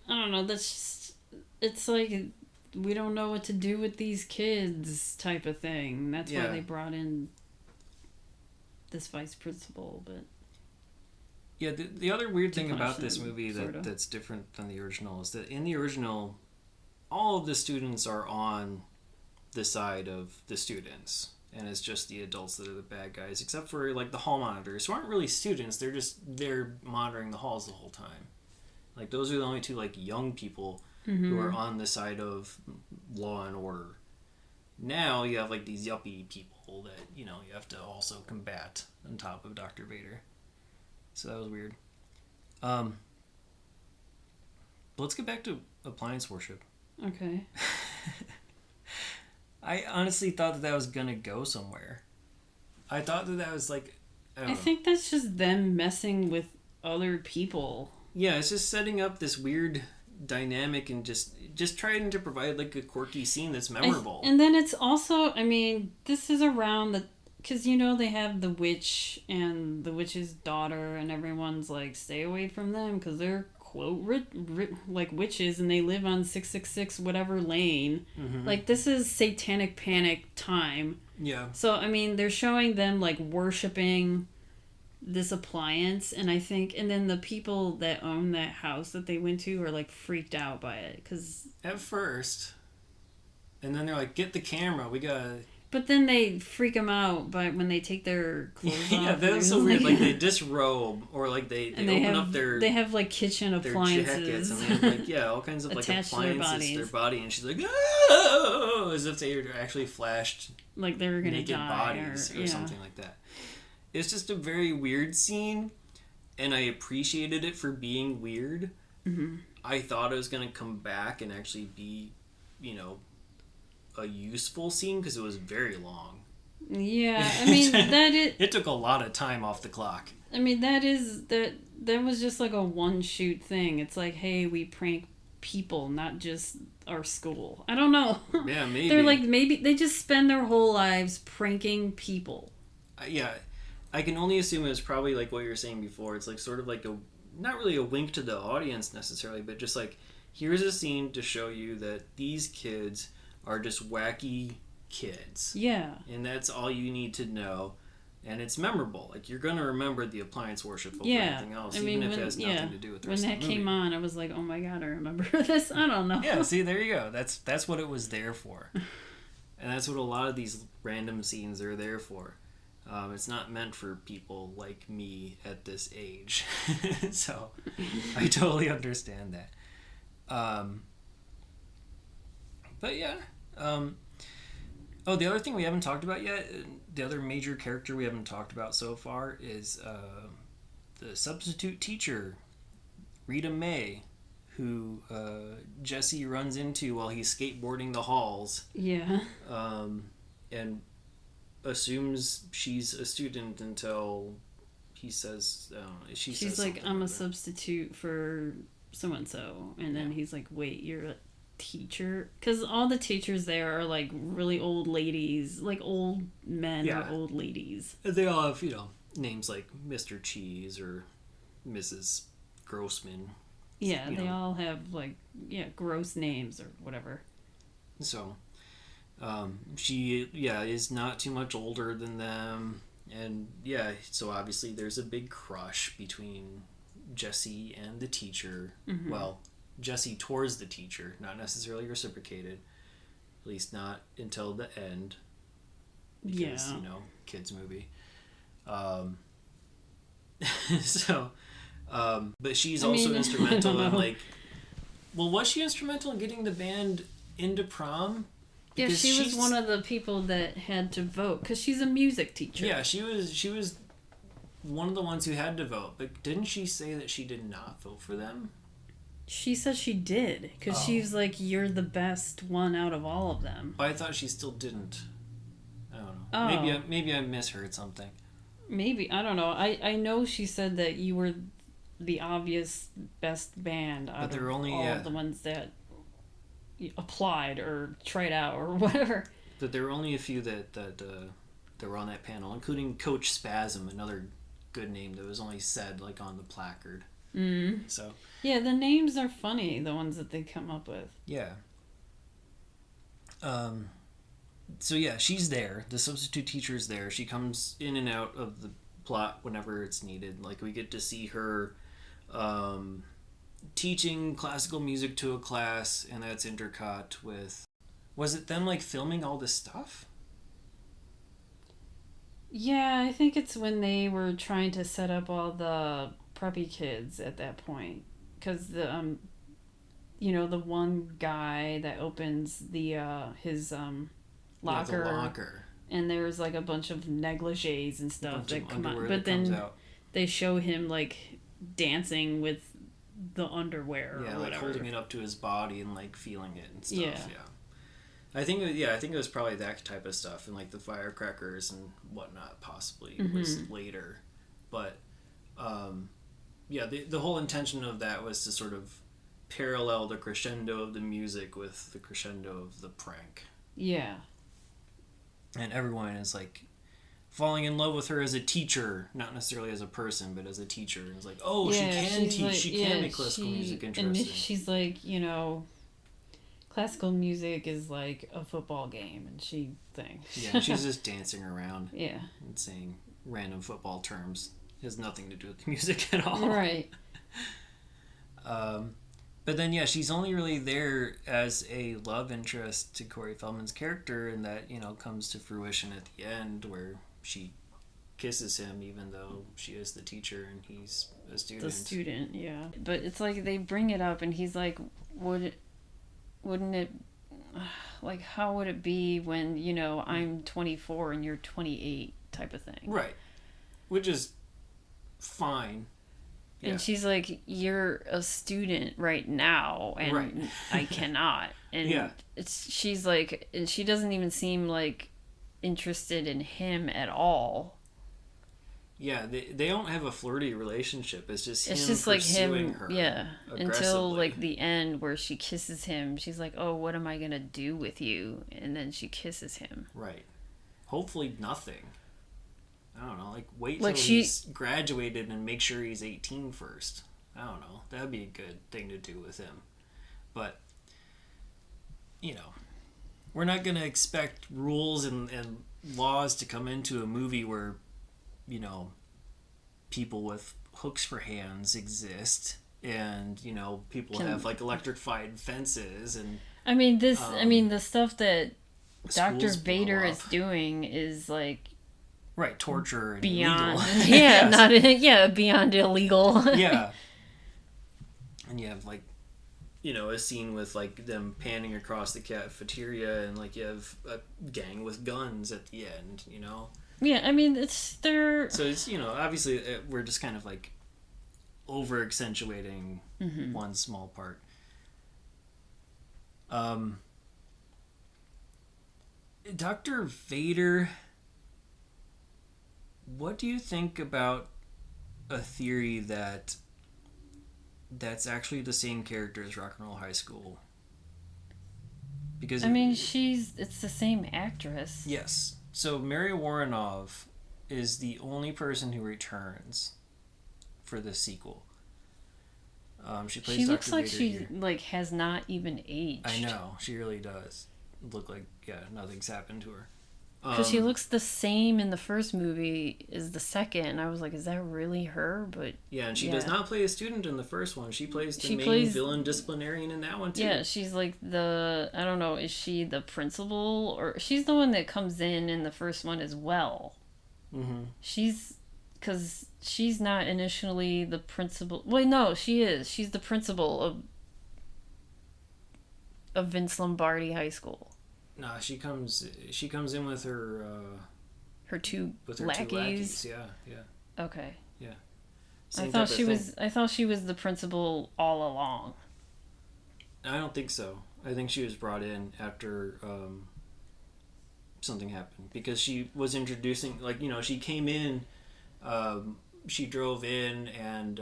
I don't know, that's just, it's we don't know what to do with these kids type of thing. That's why they brought in this vice principal, but... Yeah, the other weird thing about this movie that's different than the original is that in the original, all of the students are on the side of the students, and it's just the adults that are the bad guys, except for the hall monitors, who aren't really students. They're monitoring the halls the whole time. Those are the only two young people who are on the side of law and order. Now you have these yuppie people that you have to also combat on top of Dr. Vader. So that was weird. But let's get back to appliance worship. Okay. I honestly thought that was gonna go somewhere. I thought that was I don't know. think that's just them messing with other people. Yeah, it's just setting up this weird dynamic and just trying to provide a quirky scene that's memorable. And then it's also, this is around the... Because, they have the witch and the witch's daughter, and everyone's stay away from them because they're, quote, witches, and they live on 666 whatever lane. Mm-hmm. This is satanic panic time. Yeah. So, they're showing them, worshipping this appliance, and I think... And then the people that own that house that they went to are, freaked out by it, because... At first. And then they're get the camera, we gotta... But then they freak them out when they take their clothes off. Yeah, that's so weird. They disrobe, or they open up their... They have kitchen appliances. Jackets, and they have all kinds of attached appliances to their body, and she's oh, as if they were actually flashed they were gonna naked die bodies or something like that. It's just a very weird scene, and I appreciated it for being weird. Mm-hmm. I thought it was gonna come back and actually be, a useful scene because it was very long. Yeah, it took a lot of time off the clock. That was just a one shoot thing. It's hey, we prank people, not just our school. I don't know. Yeah, maybe. They're maybe they just spend their whole lives pranking people. Yeah, I can only assume it was probably what you were saying before. It's sort of a, not really a wink to the audience necessarily, but just here's a scene to show you that these kids are just wacky kids. Yeah. And that's all you need to know. And it's memorable. You're going to remember the appliance worship over anything else, even if it has nothing to do with the rest of the movie. When that came on, I was oh my god, I remember this. I don't know. Yeah, see, there you go. That's what it was there for. And that's what a lot of these random scenes are there for. It's not meant for people like me at this age. So, I totally understand that. But yeah. The other thing we haven't talked about yet, the other major character we haven't talked about so far is the substitute teacher, Rita May, who Jesse runs into while he's skateboarding the halls. Yeah. And assumes she's a student until he says, she's like, I'm a substitute for so-and-so. And then he's like, wait, you're a teacher? Because all the teachers there are like really old ladies, like old men or old ladies. They all have, names like Mr. Cheese or Mrs. Grossman. Yeah, they all have like, gross names or whatever. So, she, is not too much older than them. And, so obviously there's a big crush between Jesse and the teacher. Mm-hmm. Well, Jesse towards the teacher, not necessarily reciprocated. At least not until the end. Because, kids movie. But she's also instrumental in, like... Well, was she instrumental in getting the band into prom? Because she was one of the people that had to vote, because she's a music teacher. Yeah, she was one of the ones who had to vote, but didn't she say that she did not vote for them? She said she did, because she's like, you're the best one out of all of them. I thought she still didn't. I don't know. Maybe I misheard something. Maybe, I don't know. I know she said that you were the obvious best band out of all the ones that applied or tried out or whatever. But there were only a few that were on that panel, including Coach Spasm, another good name that was only said like on the placard. Mm. So yeah, the names are funny, the ones that they come up with. Yeah. So yeah, she's there. The substitute teacher's there. She comes in and out of the plot whenever it's needed. Like we get to see her teaching classical music to a class, and that's intercut with... Was it them like filming all this stuff? Yeah, I think it's when they were trying to set up all the preppy kids at that point, because the the one guy that opens the his locker, the locker, and there's like a bunch of negligees and stuff that come out, but then they show him like dancing with the underwear or like whatever, holding it up to his body and like feeling it and stuff. I think it was probably that type of stuff, and like the firecrackers and whatnot possibly was later, but the whole intention of that was to sort of parallel the crescendo of the music with the crescendo of the prank. Yeah. And everyone is like falling in love with her as a teacher, not necessarily as a person, but as a teacher. And it's like, she can teach, like, she can make classical music interesting. And she's like, classical music is like a football game, and she thinks. Yeah, she's just dancing around. Yeah. And saying random football terms. It has nothing to do with the music at all. Right. But then, she's only really there as a love interest to Corey Feldman's character, and that, comes to fruition at the end where she kisses him even though she is the teacher and he's a student. The student, yeah. But it's like they bring it up and he's like, wouldn't it, like, how would it be when, I'm 24 and you're 28 type of thing. Right. Which is fine. Yeah. And she's like, you're a student right now, and I cannot. And she's like, and she doesn't even seem like interested in him at all. Yeah, they don't have a flirty relationship. It's just like pursuing him, her until like the end where she kisses him. She's like, oh, what am I gonna do with you? And then she kisses him. Right. Hopefully nothing. I don't know, like wait till he's graduated and make sure he's 18 first. I don't know. That'd be a good thing to do with him. But, we're not going to expect rules and laws to come into a movie where, people with hooks for hands exist and, people have like electrified fences and... the stuff that Dr. Vader is doing is like... Right, torture and beyond illegal. Beyond illegal. Yeah. And you have like, a scene with like them panning across the cafeteria, and like you have a gang with guns at the end, Yeah, it's their... So it's, obviously we're just kind of like over accentuating one small part. Dr. Vader, what do you think about a theory that's actually the same character as Rock and Roll High School? Because I mean, it's the same actress. Yes. So Mary Warrenov is the only person who returns for the sequel. She plays She Dr. looks like Vader she here. has not even aged. I know, she really does look like nothing's happened to her. Because she looks the same in the first movie as the second, and I was like, is that really her? But yeah, and she does not play a student in the first one. She plays the villain disciplinarian in that one too. Yeah, she's like I don't know, is she the principal? Or she's the one that comes in the first one as well. Mm-hmm. Because she's not initially the principal. Wait, no, she is. She's the principal of Vince Lombardi High School. Nah, she comes in with her her two lackeys. 2 lackeys. Yeah. Okay. Yeah. I thought she was the principal all along. I don't think so. I think she was brought in after something happened, because she was introducing, like, you know, she came in, she drove in, and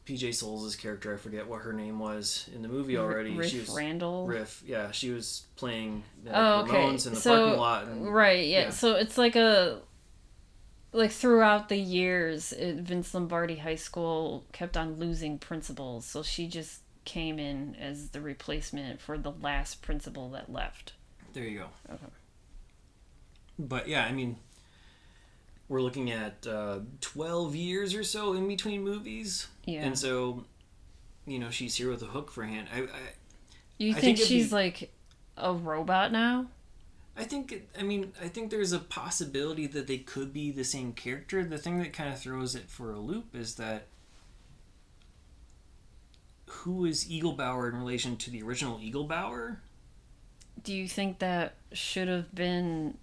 PJ Souls' character, I forget what her name was in the movie already. Riff she was Randall. Riff, yeah. She was playing Ramones in the parking lot. And, right, yeah. So it's like throughout the years, Vince Lombardi High School kept on losing principals, so she just came in as the replacement for the last principal that left. There you go. Okay. But yeah, I mean, we're looking at 12 years or so in between movies. Yeah. And so, you know, she's here with a hook for a hand. You think she's like a robot now? I think there's a possibility that they could be the same character. The thing that kind of throws it for a loop is that who is Eaglebauer in relation to the original Eaglebauer? Do you think that should have been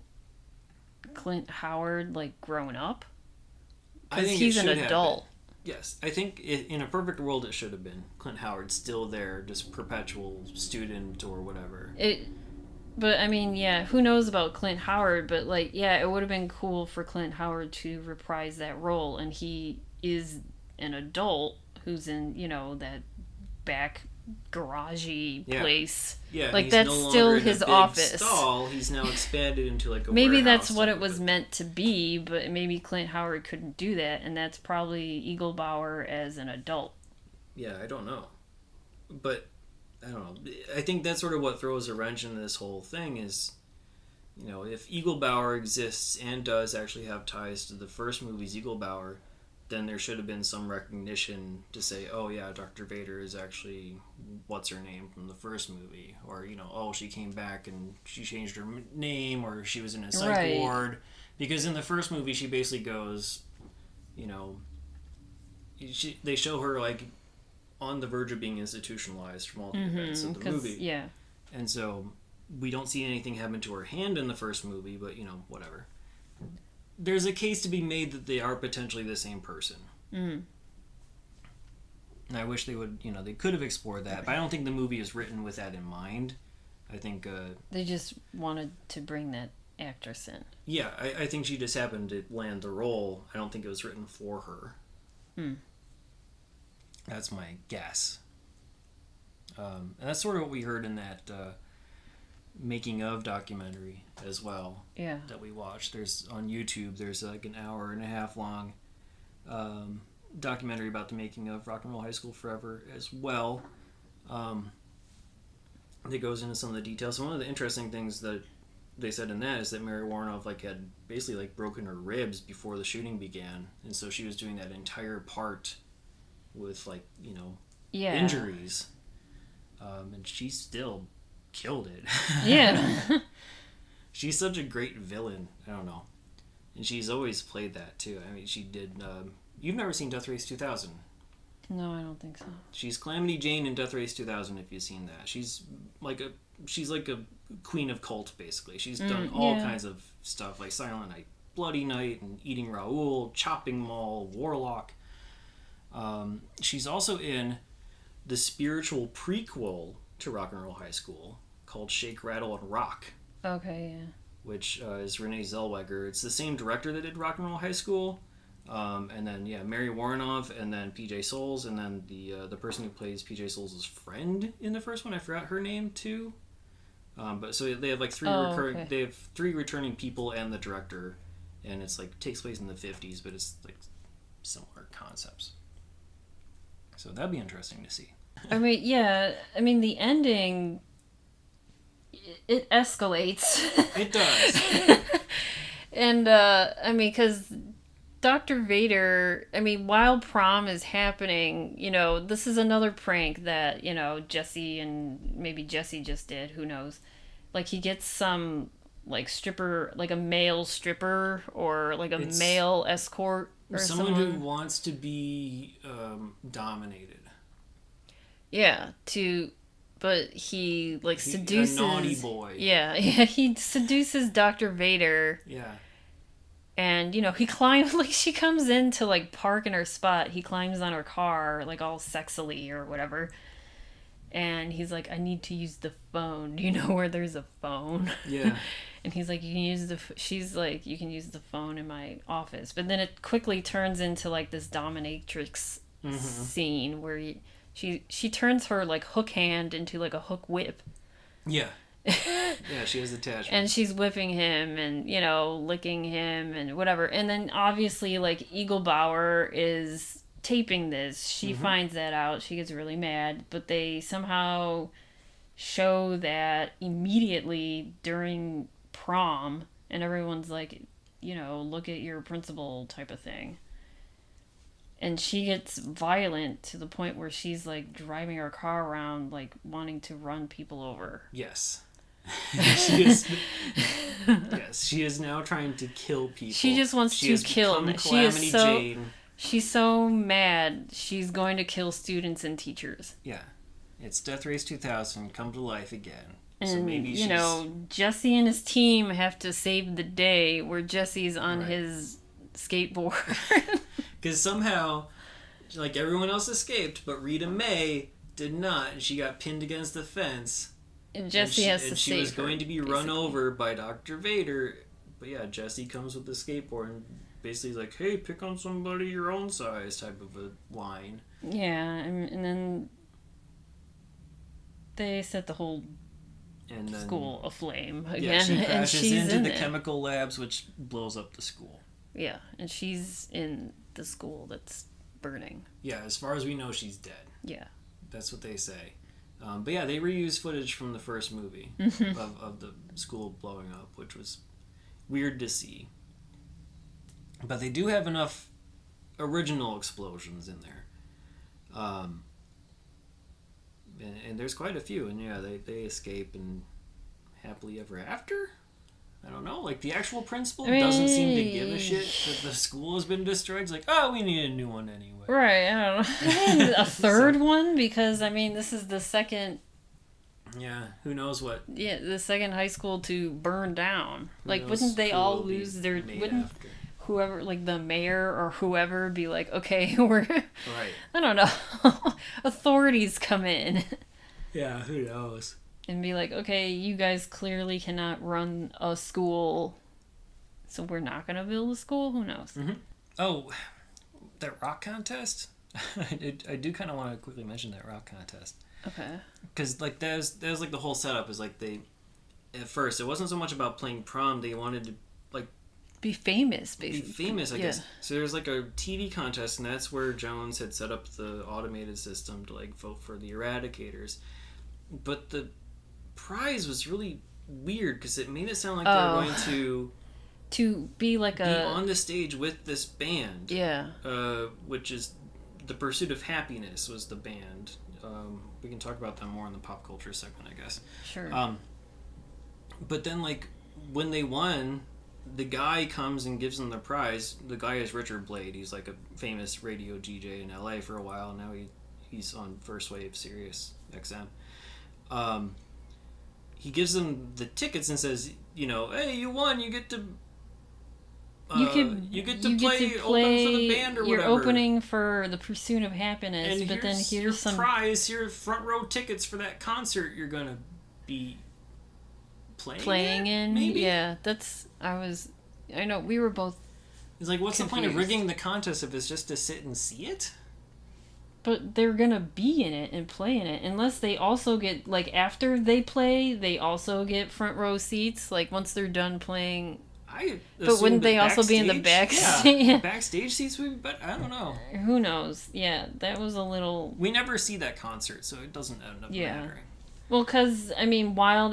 Clint Howard, like, grown up? Because he's an adult. Yes, I think in a perfect world it should have been Clint Howard still there, just perpetual student or whatever. But I mean, yeah, who knows about Clint Howard? But like, yeah, it would have been cool for Clint Howard to reprise that role, and he is an adult who's in, you know, that back garagey place. Yeah, like that's no still his office. Stall. He's now expanded into like a maybe that's what it was meant to be, but maybe Clint Howard couldn't do that, and that's probably Eaglebauer as an adult. Yeah, I don't know, but I don't know. I think that's sort of what throws a wrench into this whole thing is, you know, if Eaglebauer exists and does actually have ties to the first movie's Eaglebauer, then there should have been some recognition to say, oh yeah, Dr. Vader is actually what's her name from the first movie, or, you know, oh, she came back and she changed her name, or she was in a psych ward, because in the first movie she basically goes, you know, they show her like on the verge of being institutionalized from all the events of the movie. Yeah. And so we don't see anything happen to her hand in the first movie, but, you know, whatever. There's a case to be made that they are potentially the same person. And I wish they would, you know, they could have explored that, but I don't think the movie is written with that in mind. I think they just wanted to bring that actress in. Yeah, I think she just happened to land the role. I don't think it was written for her. That's my guess. And that's sort of what we heard in that making of documentary as well. Yeah. That we watched. There's on YouTube. There's like an 1.5 hour long documentary about the making of Rock and Roll High School Forever as well. That goes into some of the details. So one of the interesting things that they said in that is that Mary Warrenov like had basically like broken her ribs before the shooting began, and so she was doing that entire part with like, you know, injuries, and she still killed it. Yeah. She's such a great villain. I don't know, and she's always played that too. I mean, she did. You've never seen Death Race 2000? No, I don't think so. She's Calamity Jane in Death Race 2000. If you've seen that, she's like a queen of cult basically. She's done all kinds of stuff like Silent Night, Bloody Night, and Eating Raoul, Chopping Mall, Warlock. She's also in the spiritual prequel to Rock and Roll High School called Shake, Rattle, and Rock. Okay, yeah. Which is Renee Zellweger. It's the same director that did Rock and Roll High School. And then, Mary Warrenov, and then PJ Souls, and then the person who plays PJ Souls' friend in the first one, I forgot her name too. But so they have like they have three returning people and the director, and it's like takes place in the 50s, but it's like similar concepts. So that'd be interesting to see. I mean, yeah. I mean, the ending, it escalates. It does. And I mean, because Dr. Vader, I mean, while prom is happening, this is another prank that, Jesse and maybe Jesse just did, who knows. Like, he gets some, like, stripper, like a male stripper or, like, a male escort or someone who wants to be dominated. Yeah, but he, like, seduces... A naughty boy. Yeah, he seduces Dr. Vader. Yeah. And, he climbs, like, she comes in to, like, park in her spot. He climbs on her car, like, all sexily or whatever. And he's like, I need to use the phone. Do you know where there's a phone? Yeah. And he's like, she's like, you can use the phone in my office. But then it quickly turns into, like, this dominatrix scene where she turns her, like, hook hand into, like, a hook whip. Yeah. Yeah, she has attachment. And she's whipping him and, licking him and whatever. And then obviously, like, Eaglebauer is taping this. She finds that out. She gets really mad. But they somehow show that immediately during prom. And everyone's like, look at your principal type of thing. And she gets violent to the point where she's, like, driving her car around, like, wanting to run people over. Yes. She is. Yes, she is now trying to kill people. She just wants to kill. She's so mad. She's going to kill students and teachers. Yeah, it's Death Race 2000 come to life again. And so maybe Jesse and his team have to save the day where Jesse's on his skateboard. Because somehow, like, everyone else escaped, but Rita May did not, and she got pinned against the fence. And Jesse has to save her. She was going to be run over by Dr. Vader, but yeah, Jesse comes with the skateboard and basically is like, hey, pick on somebody your own size type of a line. Yeah, and then they set the whole school aflame again. Yeah, she crashes and she's into the chemical labs, which blows up the school. Yeah, and she's in the school that's burning. Yeah, as far as we know, she's dead. Yeah. That's what they say. But yeah, they reused footage from the first movie of the school blowing up, which was weird to see. But they do have enough original explosions in there. And there's quite a few. And yeah, they escape and happily ever after? I don't know. Like, the actual principal doesn't seem to give a shit that the school has been destroyed. It's like, oh, we need a new one anyway. Right, I don't know. A third one? Because, I mean, this is the second... Yeah, who knows what... Yeah, the second high school to burn down. Like, wouldn't they all lose their... Wouldn't whoever, like, the mayor or whoever be like, okay, we're... Right. I don't know. Authorities come in. Yeah, who knows? And be like, okay, you guys clearly cannot run a school, so we're not going to build a school? Who knows? Mm-hmm. Oh, that rock contest? I do kind of want to quickly mention that rock contest. Okay. Because, like, there's like, the whole setup is, like, at first, it wasn't so much about playing prom, they wanted to, like... Be famous, basically. Be famous, I guess. So there's, like, a TV contest, and that's where Jones had set up the automated system to, like, vote for the Eradicators. But the prize was really weird because it made it sound like they were going to be like be on the stage with this band. Yeah. Which is The Pursuit of Happiness was the band. We can talk about them more in the pop culture segment, I guess. Sure. But then, like, when they won, the guy comes and gives them the prize. The guy is Richard Blade. He's like a famous radio DJ in LA for a while. And now he's on First Wave Sirius XM. He gives them the tickets and says, hey, you won, you get to you get to play open for the band or you're whatever. opening for the Pursuit of Happiness, And but then here's your some prize, your front row tickets for that concert you're gonna be playing in. Maybe? Yeah, I know we were both. It's like, what's the point of confused. rigging the contest if it's just to sit and see it? But they're gonna be in it and play in it, unless they also get, like, after they play, they also get front row seats, like, once they're done playing. But wouldn't they also be in the backstage? Yeah, backstage seats would be, but I don't know. Who knows? Yeah, that was a little. We never see that concert, so it doesn't end up mattering. Well, because, I mean, while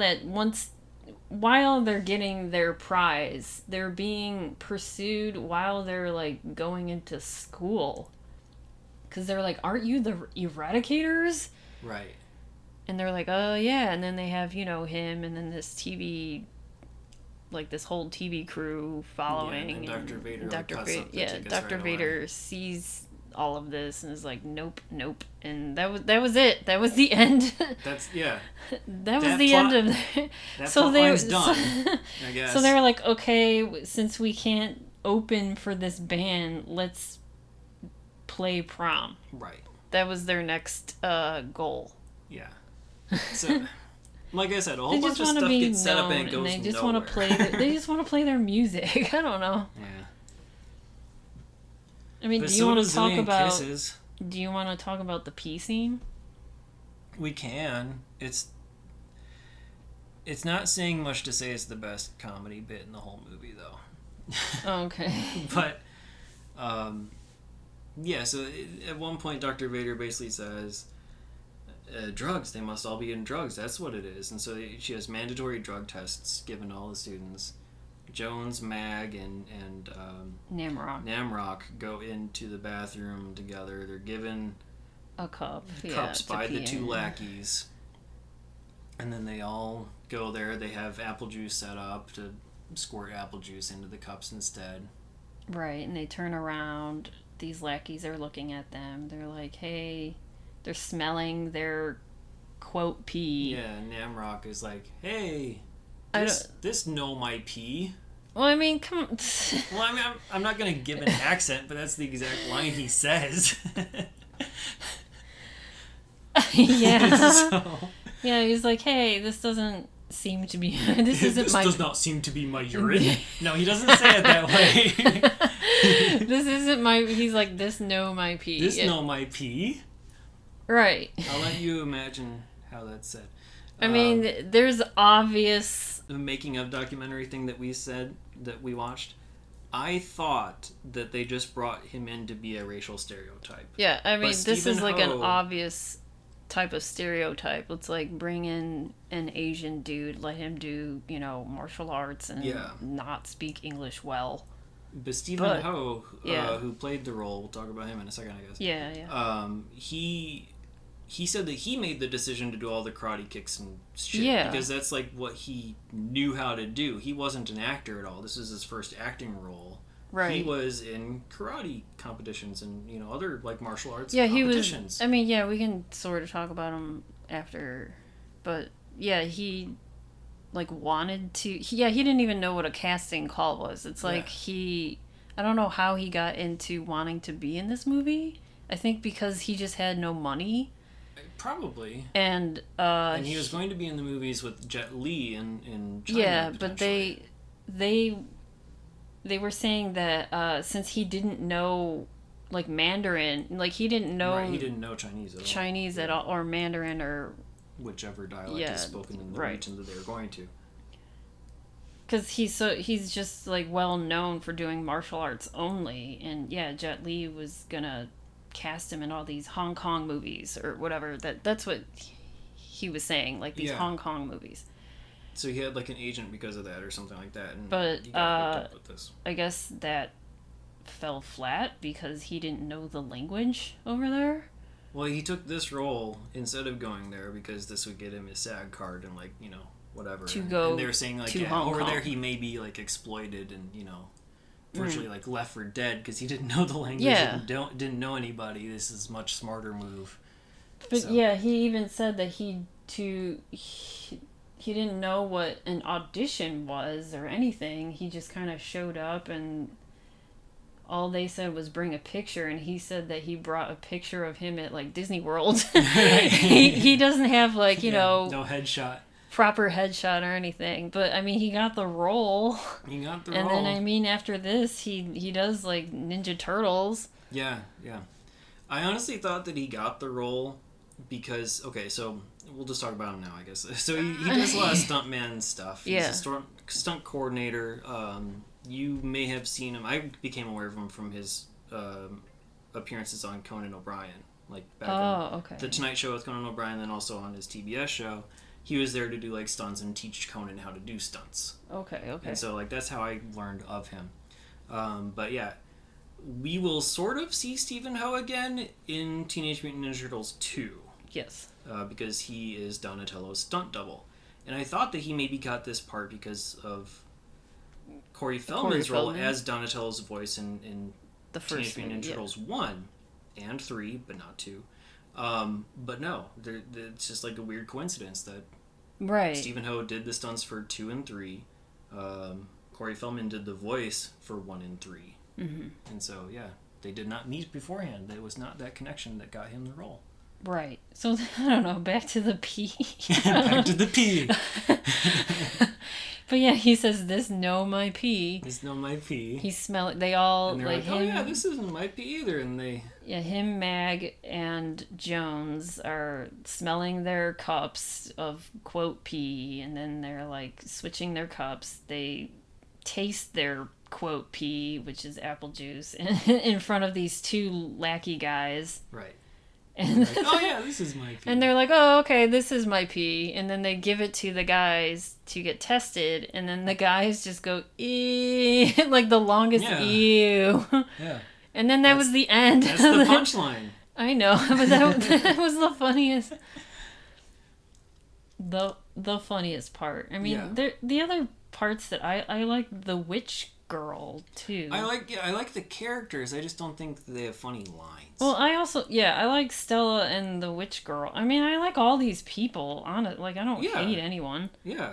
they're getting their prize, they're being pursued while they're, like, going into school. Because they're like, aren't you the Eradicators? Right. And they're like, oh, yeah. And then they have, him and then this TV, like, this whole TV crew following. Yeah, and Dr. Vader Dr. Vader sees all of this and is like, nope. And that was it. That was the end. That was the end of it. That plot line's done, I guess. So they were like, okay, since we can't open for this band, let's play prom. Right. That was their next goal. Yeah. So, like I said, a whole bunch of stuff gets set up and it goes they just nowhere. want to play. They just want to play their music. I don't know. Yeah. I mean, But do you want to talk about? Kisses. Do you want to talk about the pee scene? We can. It's not saying much to say it's the best comedy bit in the whole movie, though. Okay. But, yeah, so at one point Dr. Vader basically says, drugs, they must all be in drugs, that's what it is. And so she has mandatory drug tests given to all the students. Jones, Mag, and Namrock go into the bathroom together. They're given a cup. Cups by the two lackeys. And then they all go there. They have apple juice set up to squirt apple juice into the cups instead. Right, and they turn around. These lackeys are looking at them. They're like, hey, they're smelling their, quote, pee. Yeah, Namrock is like, hey, this know my pee. Well, I mean, come on. Well, I mean, I'm not going to give an accent, but that's the exact line he says. Yeah. So, yeah, he's like, hey, this doesn't seem to be... This does not seem to be my urine. No, he doesn't say it that way. This isn't my... He's like, this know my pee. This know my pee? Right. I'll let you imagine how that's said. I mean, there's obvious... The making of documentary thing that we watched, I thought that they just brought him in to be a racial stereotype. Yeah, I mean, this is like an Ho, obvious type of stereotype. It's like bring in an Asian dude, let him do, martial arts and not speak English well. But Stephen Ho, who played the role, we'll talk about him in a second, I guess. Yeah. He said that he made the decision to do all the karate kicks and shit. Yeah. Because that's like what he knew how to do. He wasn't an actor at all. This is his first acting role. Right. He was in karate competitions and, other like martial arts he competitions. was, I mean, yeah, we can sort of talk about him after. But, yeah, he, like, wanted to... he didn't even know what a casting call was. It's like I don't know how he got into wanting to be in this movie. I think because he just had no money. Probably. And he was going to be in the movies with Jet Li in China. Yeah, but they were saying that since he didn't know like Mandarin, like he didn't know Chinese at all, or Mandarin or whichever dialect is spoken in the region that they're going to. Because he's just like well known for doing martial arts only, and Jet Li was gonna cast him in all these Hong Kong movies or whatever. That's what he was saying, like these Hong Kong movies. So he had like an agent because of that or something like that. And but he got hooked up with this. I guess that fell flat because he didn't know the language over there. Well, he took this role instead of going there because this would get him his SAG card and like whatever. To go and they're saying like over there he may be like exploited and virtually like left for dead because he didn't know the language and didn't know anybody. This is a much smarter move. But he even said that he didn't know what an audition was or anything. He just kind of showed up and all they said was bring a picture, and he said that he brought a picture of him at like Disney World. he doesn't have like, you know, no headshot. Proper headshot or anything, but I mean he got the role. He got the and role. then I mean after this he does like Ninja Turtles. Yeah. I honestly thought that he got the role because, okay, so we'll just talk about him now, I guess. So he does a lot of stuntman stuff. He's a stunt coordinator. You may have seen him. I became aware of him from his appearances on Conan O'Brien, like back on the Tonight Show with Conan O'Brien, then also on his TBS show. He was there to do like stunts and teach Conan how to do stunts. Okay. And so like that's how I learned of him. But yeah, we will sort of see Stephen Ho again in Teenage Mutant Ninja Turtles 2. Yes. Because he is Donatello's stunt double. And I thought that he maybe got this part because of Corey Feldman's role as Donatello's voice in the first Teenage Mutant Ninja Turtles 1 and 3, but not 2. But no, it's just like a weird coincidence that Stephen Ho did the stunts for 2 and 3. Corey Feldman did the voice for 1 and 3. Mm-hmm. And so, yeah, they did not meet beforehand. There was not that connection that got him the role. Right. So, I don't know, back to the P. Back to the P. But yeah, he says, "This no my pee." This no my pee. He smell it. They all and they're like, "Oh yeah, this isn't my pee either." And they him, Mag, and Jones are smelling their cups of quote pee, and then they're like switching their cups. They taste their quote pee, which is apple juice, in front of these two lackey guys. Right. And like, oh yeah, this is my pee. And they're like, oh, okay, this is my pee. And then they give it to the guys to get tested. And then the guys just go, ew, like the longest ew. Yeah. And then that was the end. That's the punchline. I know, but that was the funniest. The funniest part. I mean, the other parts that I like the witch girl too. I like the characters. I just don't think they have funny lines. Well, I like Stella and the witch girl. I mean, I like all these people on it. Like, I don't hate anyone. Yeah,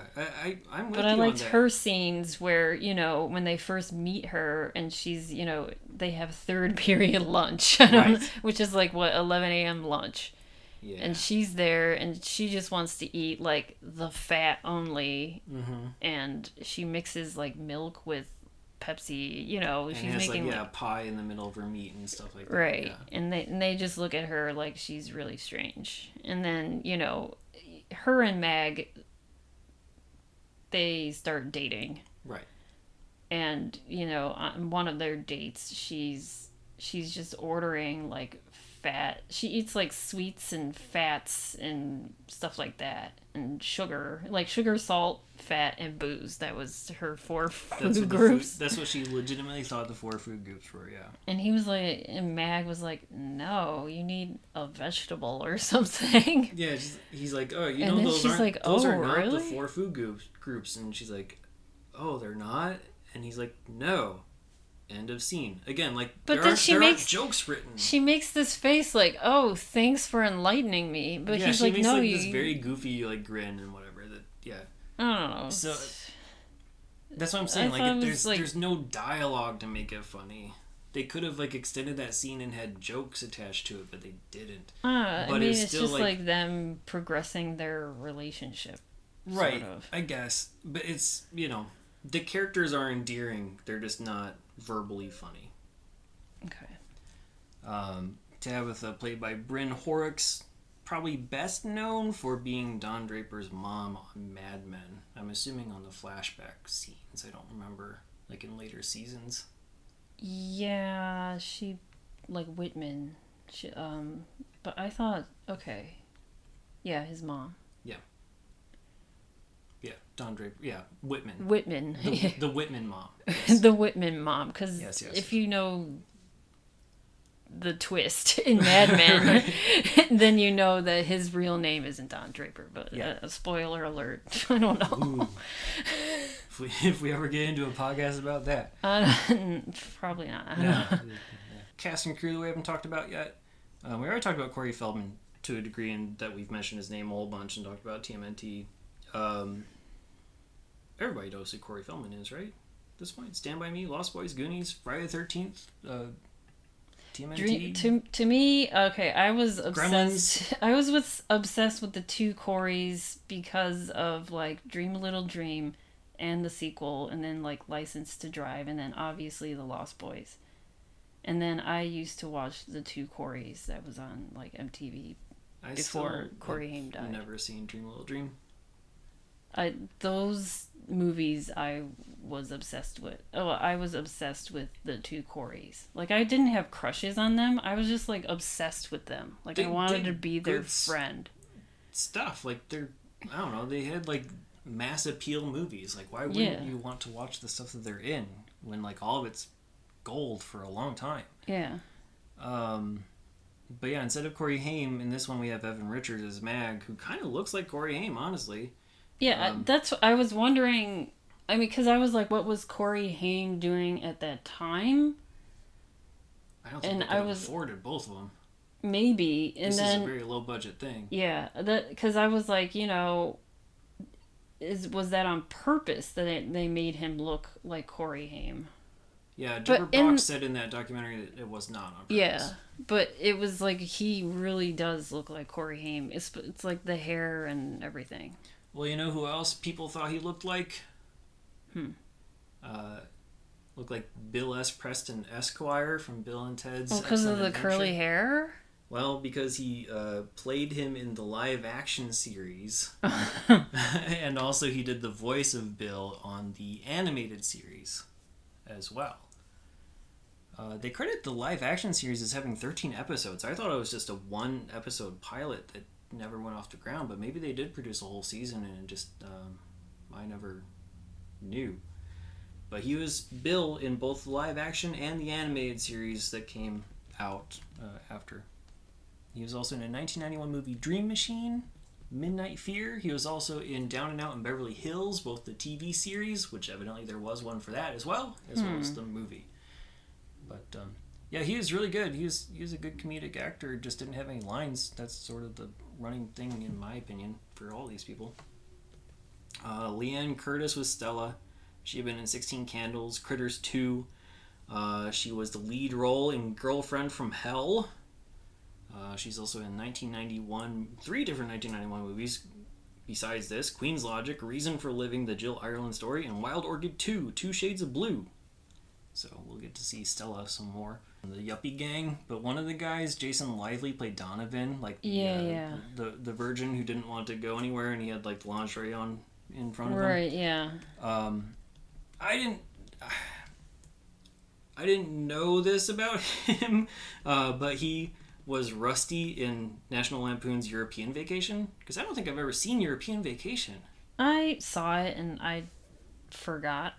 I'm with but you I liked on that. her scenes where, you know, when they first meet her and she's, you know, they have third period lunch, which is like 11 a.m. lunch. Yeah. And she's there and she just wants to eat like the fat only, and she mixes like milk with Pepsi, you know, she's making like pie in the middle of her meat and stuff like that. Right. Yeah. And they just look at her like she's really strange. And then, you know, her and Mag, they start dating. Right. And, you know, on one of their dates, she's just ordering like she eats like sweets and fats and stuff like that, and sugar, salt, fat, and booze. That was her 4 food groups. That's what she legitimately thought the 4 food groups were. Yeah. And he was like, and Mag was like, no, you need a vegetable or something. Yeah, he's like, oh, you know, those are not really? the 4 food groups, and she's like, oh, they're not, and he's like, no. End of scene. Again, like, there aren't jokes written. She makes this face like, oh, thanks for enlightening me. But he's like, no, this very goofy, like, grin and whatever. I don't know. So, that's what I'm saying. Like, there's no dialogue to make it funny. They could have, like, extended that scene and had jokes attached to it, but they didn't. I mean, it's just, like, them progressing their relationship. Right, sort of. I guess. But it's, you know, the characters are endearing. They're just not verbally funny. Okay. Tabitha, played by Bryn Horrocks, probably best known for being Don Draper's mom on Mad Men. I'm assuming on the flashback scenes. I don't remember, like, in later seasons. Yeah, she, like, Whitman. But I thought, okay. Yeah, his mom. Yeah, Don Draper. Yeah, Whitman. The Whitman mom. Yes. The Whitman mom. Because if you know the twist in Mad Men, then you know that his real name isn't Don Draper. But spoiler alert. I don't know. If we ever get into a podcast about that. Probably not. Yeah. Cast and crew that we haven't talked about yet. We already talked about Corey Feldman to a degree, and that we've mentioned his name a whole bunch and talked about TMNT. Everybody knows who Corey Feldman is, right? this point. Stand By Me, Lost Boys, Goonies, Friday the 13th, TMNT. To me, okay, I was Gremlins. obsessed. Obsessed with the two Coreys because of like Dream a Little Dream and the sequel, and then like License to Drive, and then obviously The Lost Boys. And then I used to watch the two Coreys that was on like MTV before Corey Haim died. I've never seen Dream a Little Dream. Those movies I was obsessed with. Oh, I was obsessed with the two Coreys. Like, I didn't have crushes on them. I was just like obsessed with them. Like, I wanted to be their friend. Stuff like I don't know. They had like mass appeal movies. Like, why wouldn't you want to watch the stuff that they're in when like all of it's gold for a long time? Yeah. But yeah, instead of Corey Haim, in this one we have Evan Richards as Mag, who kind of looks like Corey Haim, honestly. Yeah, that's what I was wondering. I mean, because I was like, what was Corey Haim doing at that time? I don't think they could have afforded both of them. Maybe. And this is a very low budget thing. Yeah, because I was like, was that on purpose that they made him look like Corey Haim? Yeah, Deborah Brock said in that documentary that it was not on purpose. Yeah, but it was like he really does look like Corey Haim. It's like the hair and everything. Well, you know who else people thought he looked like? Looked like Bill S. Preston Esquire from Bill and Ted's because of the Adventure. curly hair? Well, because he played him in the live-action series. And also he did the voice of Bill on the animated series as well. They credit the live-action series as having 13 episodes. I thought it was just a one-episode pilot that never went off the ground, but maybe they did produce a whole season and just I never knew. But he was Bill in both the live-action and the animated series that came out after. He was also in a 1991 movie Dream Machine, Midnight Fear. He was also in Down and Out in Beverly Hills, both the TV series, which evidently there was one for that as well as the movie. But yeah, he was really good. He was a good comedic actor, just didn't have any lines. That's sort of the running thing, in my opinion, for all these people. Leanne Curtis was Stella. She had been in 16 Candles, Critters 2. She was the lead role in Girlfriend from Hell. She's also in three different 1991 movies. Besides this, Queen's Logic, Reason for Living, The Jill Ireland Story, and Wild Orchid 2, Two Shades of Blue. So we'll get to see Stella some more. The Yuppie Gang, but one of the guys, Jason Lively, played Donovan, like the virgin who didn't want to go anywhere, and he had like lingerie on in front of him. Right, yeah. I didn't know this about him, but he was Rusty in National Lampoon's European Vacation, because I don't think I've ever seen European Vacation. I saw it and I forgot.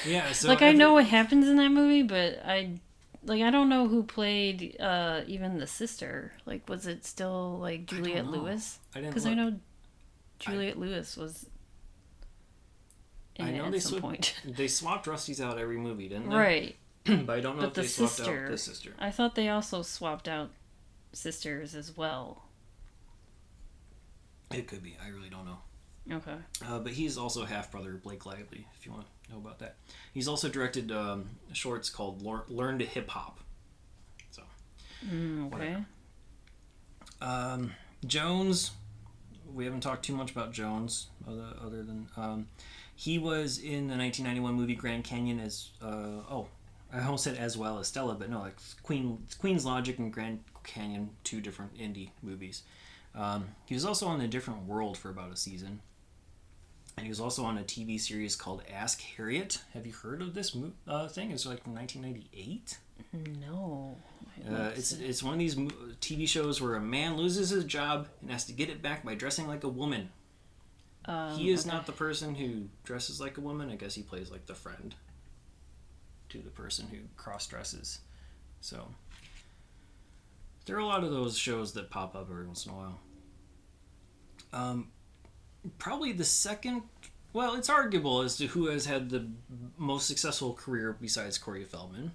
Yeah, so like I know what happens in that movie, but I don't know who played even the sister. Like, was it still like Juliette Lewis? Because I know Juliette Lewis was in it at some point. They swapped Rusty's out every movie, didn't they? Right. But I don't know if they swapped out the sister. I thought they also swapped out sisters as well. It could be. I really don't know. Okay. But he's also half-brother Blake Lively, if you want to know about that. He's also directed shorts called Learn to Hip Hop. So, okay. Jones, we haven't talked too much about Jones, other than... he was in the 1991 movie Grand Canyon as... I almost said as well as Stella, but no, like Queen's Logic and Grand Canyon, two different indie movies. He was also on A Different World for about a season. And he was also on a TV series called Ask Harriet. Have you heard of this thing? It's like from 1998. No. It's one of these TV shows where a man loses his job and has to get it back by dressing like a woman. He is not the person who dresses like a woman. I guess he plays like the friend to the person who cross-dresses. So there are a lot of those shows that pop up every once in a while. Probably the second... Well, it's arguable as to who has had the most successful career besides Corey Feldman.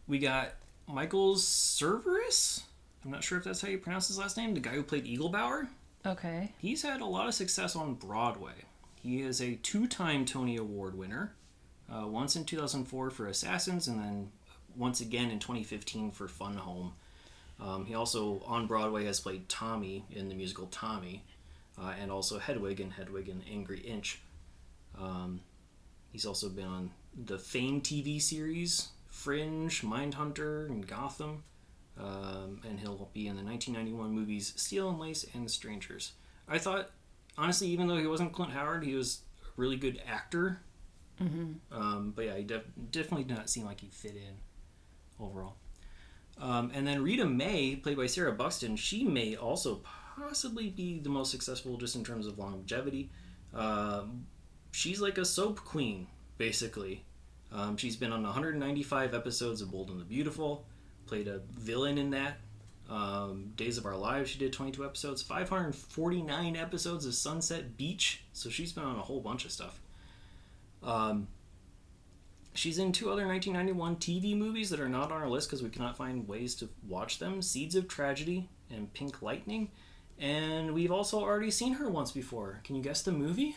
We got Michael Cerveris. I'm not sure if that's how you pronounce his last name. The guy who played Eagle Bauer. Okay. He's had a lot of success on Broadway. He is a 2-time Tony Award winner, once in 2004 for Assassins, and then once again in 2015 for Fun Home. He also, on Broadway, has played Tommy in the musical Tommy, and also Hedwig in Hedwig and Angry Inch. He's also been on the Fame TV series, Fringe, Mindhunter, and Gotham. And he'll be in the 1991 movies Steel and Lace and The Strangers. I thought, honestly, even though he wasn't Clint Howard, he was a really good actor. Mm-hmm. But yeah, he definitely did not seem like he fit in overall. And then Rita May, played by Sarah Buxton, she may also possibly be the most successful just in terms of longevity. She's like a soap queen, basically. She's been on 195 episodes of Bold and the Beautiful, played a villain in that. Days of Our Lives, she did 22 episodes. 549 episodes of Sunset Beach, so she's been on a whole bunch of stuff. She's in 2 other 1991 TV movies that are not on our list because we cannot find ways to watch them. Seeds of Tragedy and Pink Lightning. And we've also already seen her once before. Can you guess the movie?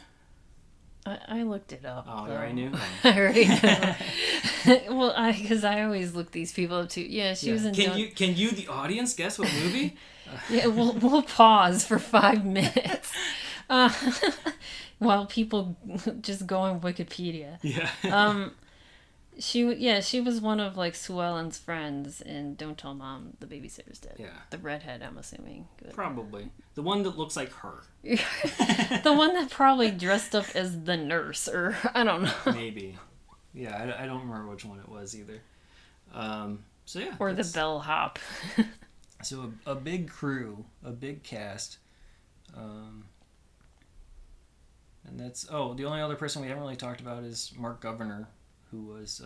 I looked it up. Oh, you already knew? I already knew. Well, because I always look these people up too. Yeah, she was in... Can you, the audience, guess what movie? Yeah, we'll pause for 5 minutes. While people just go on Wikipedia. Yeah. She was one of like Sue Ellen's friends in Don't Tell Mom the Babysitter's Dead. Yeah. The redhead, I'm assuming. Probably. The one that looks like her. The one that probably dressed up as the nurse, or I don't know. Maybe. Yeah, I don't remember which one it was either. So yeah. Or the bellhop. So a big crew, a big cast. And that's... Oh, the only other person we haven't really talked about is Mark Governor, who was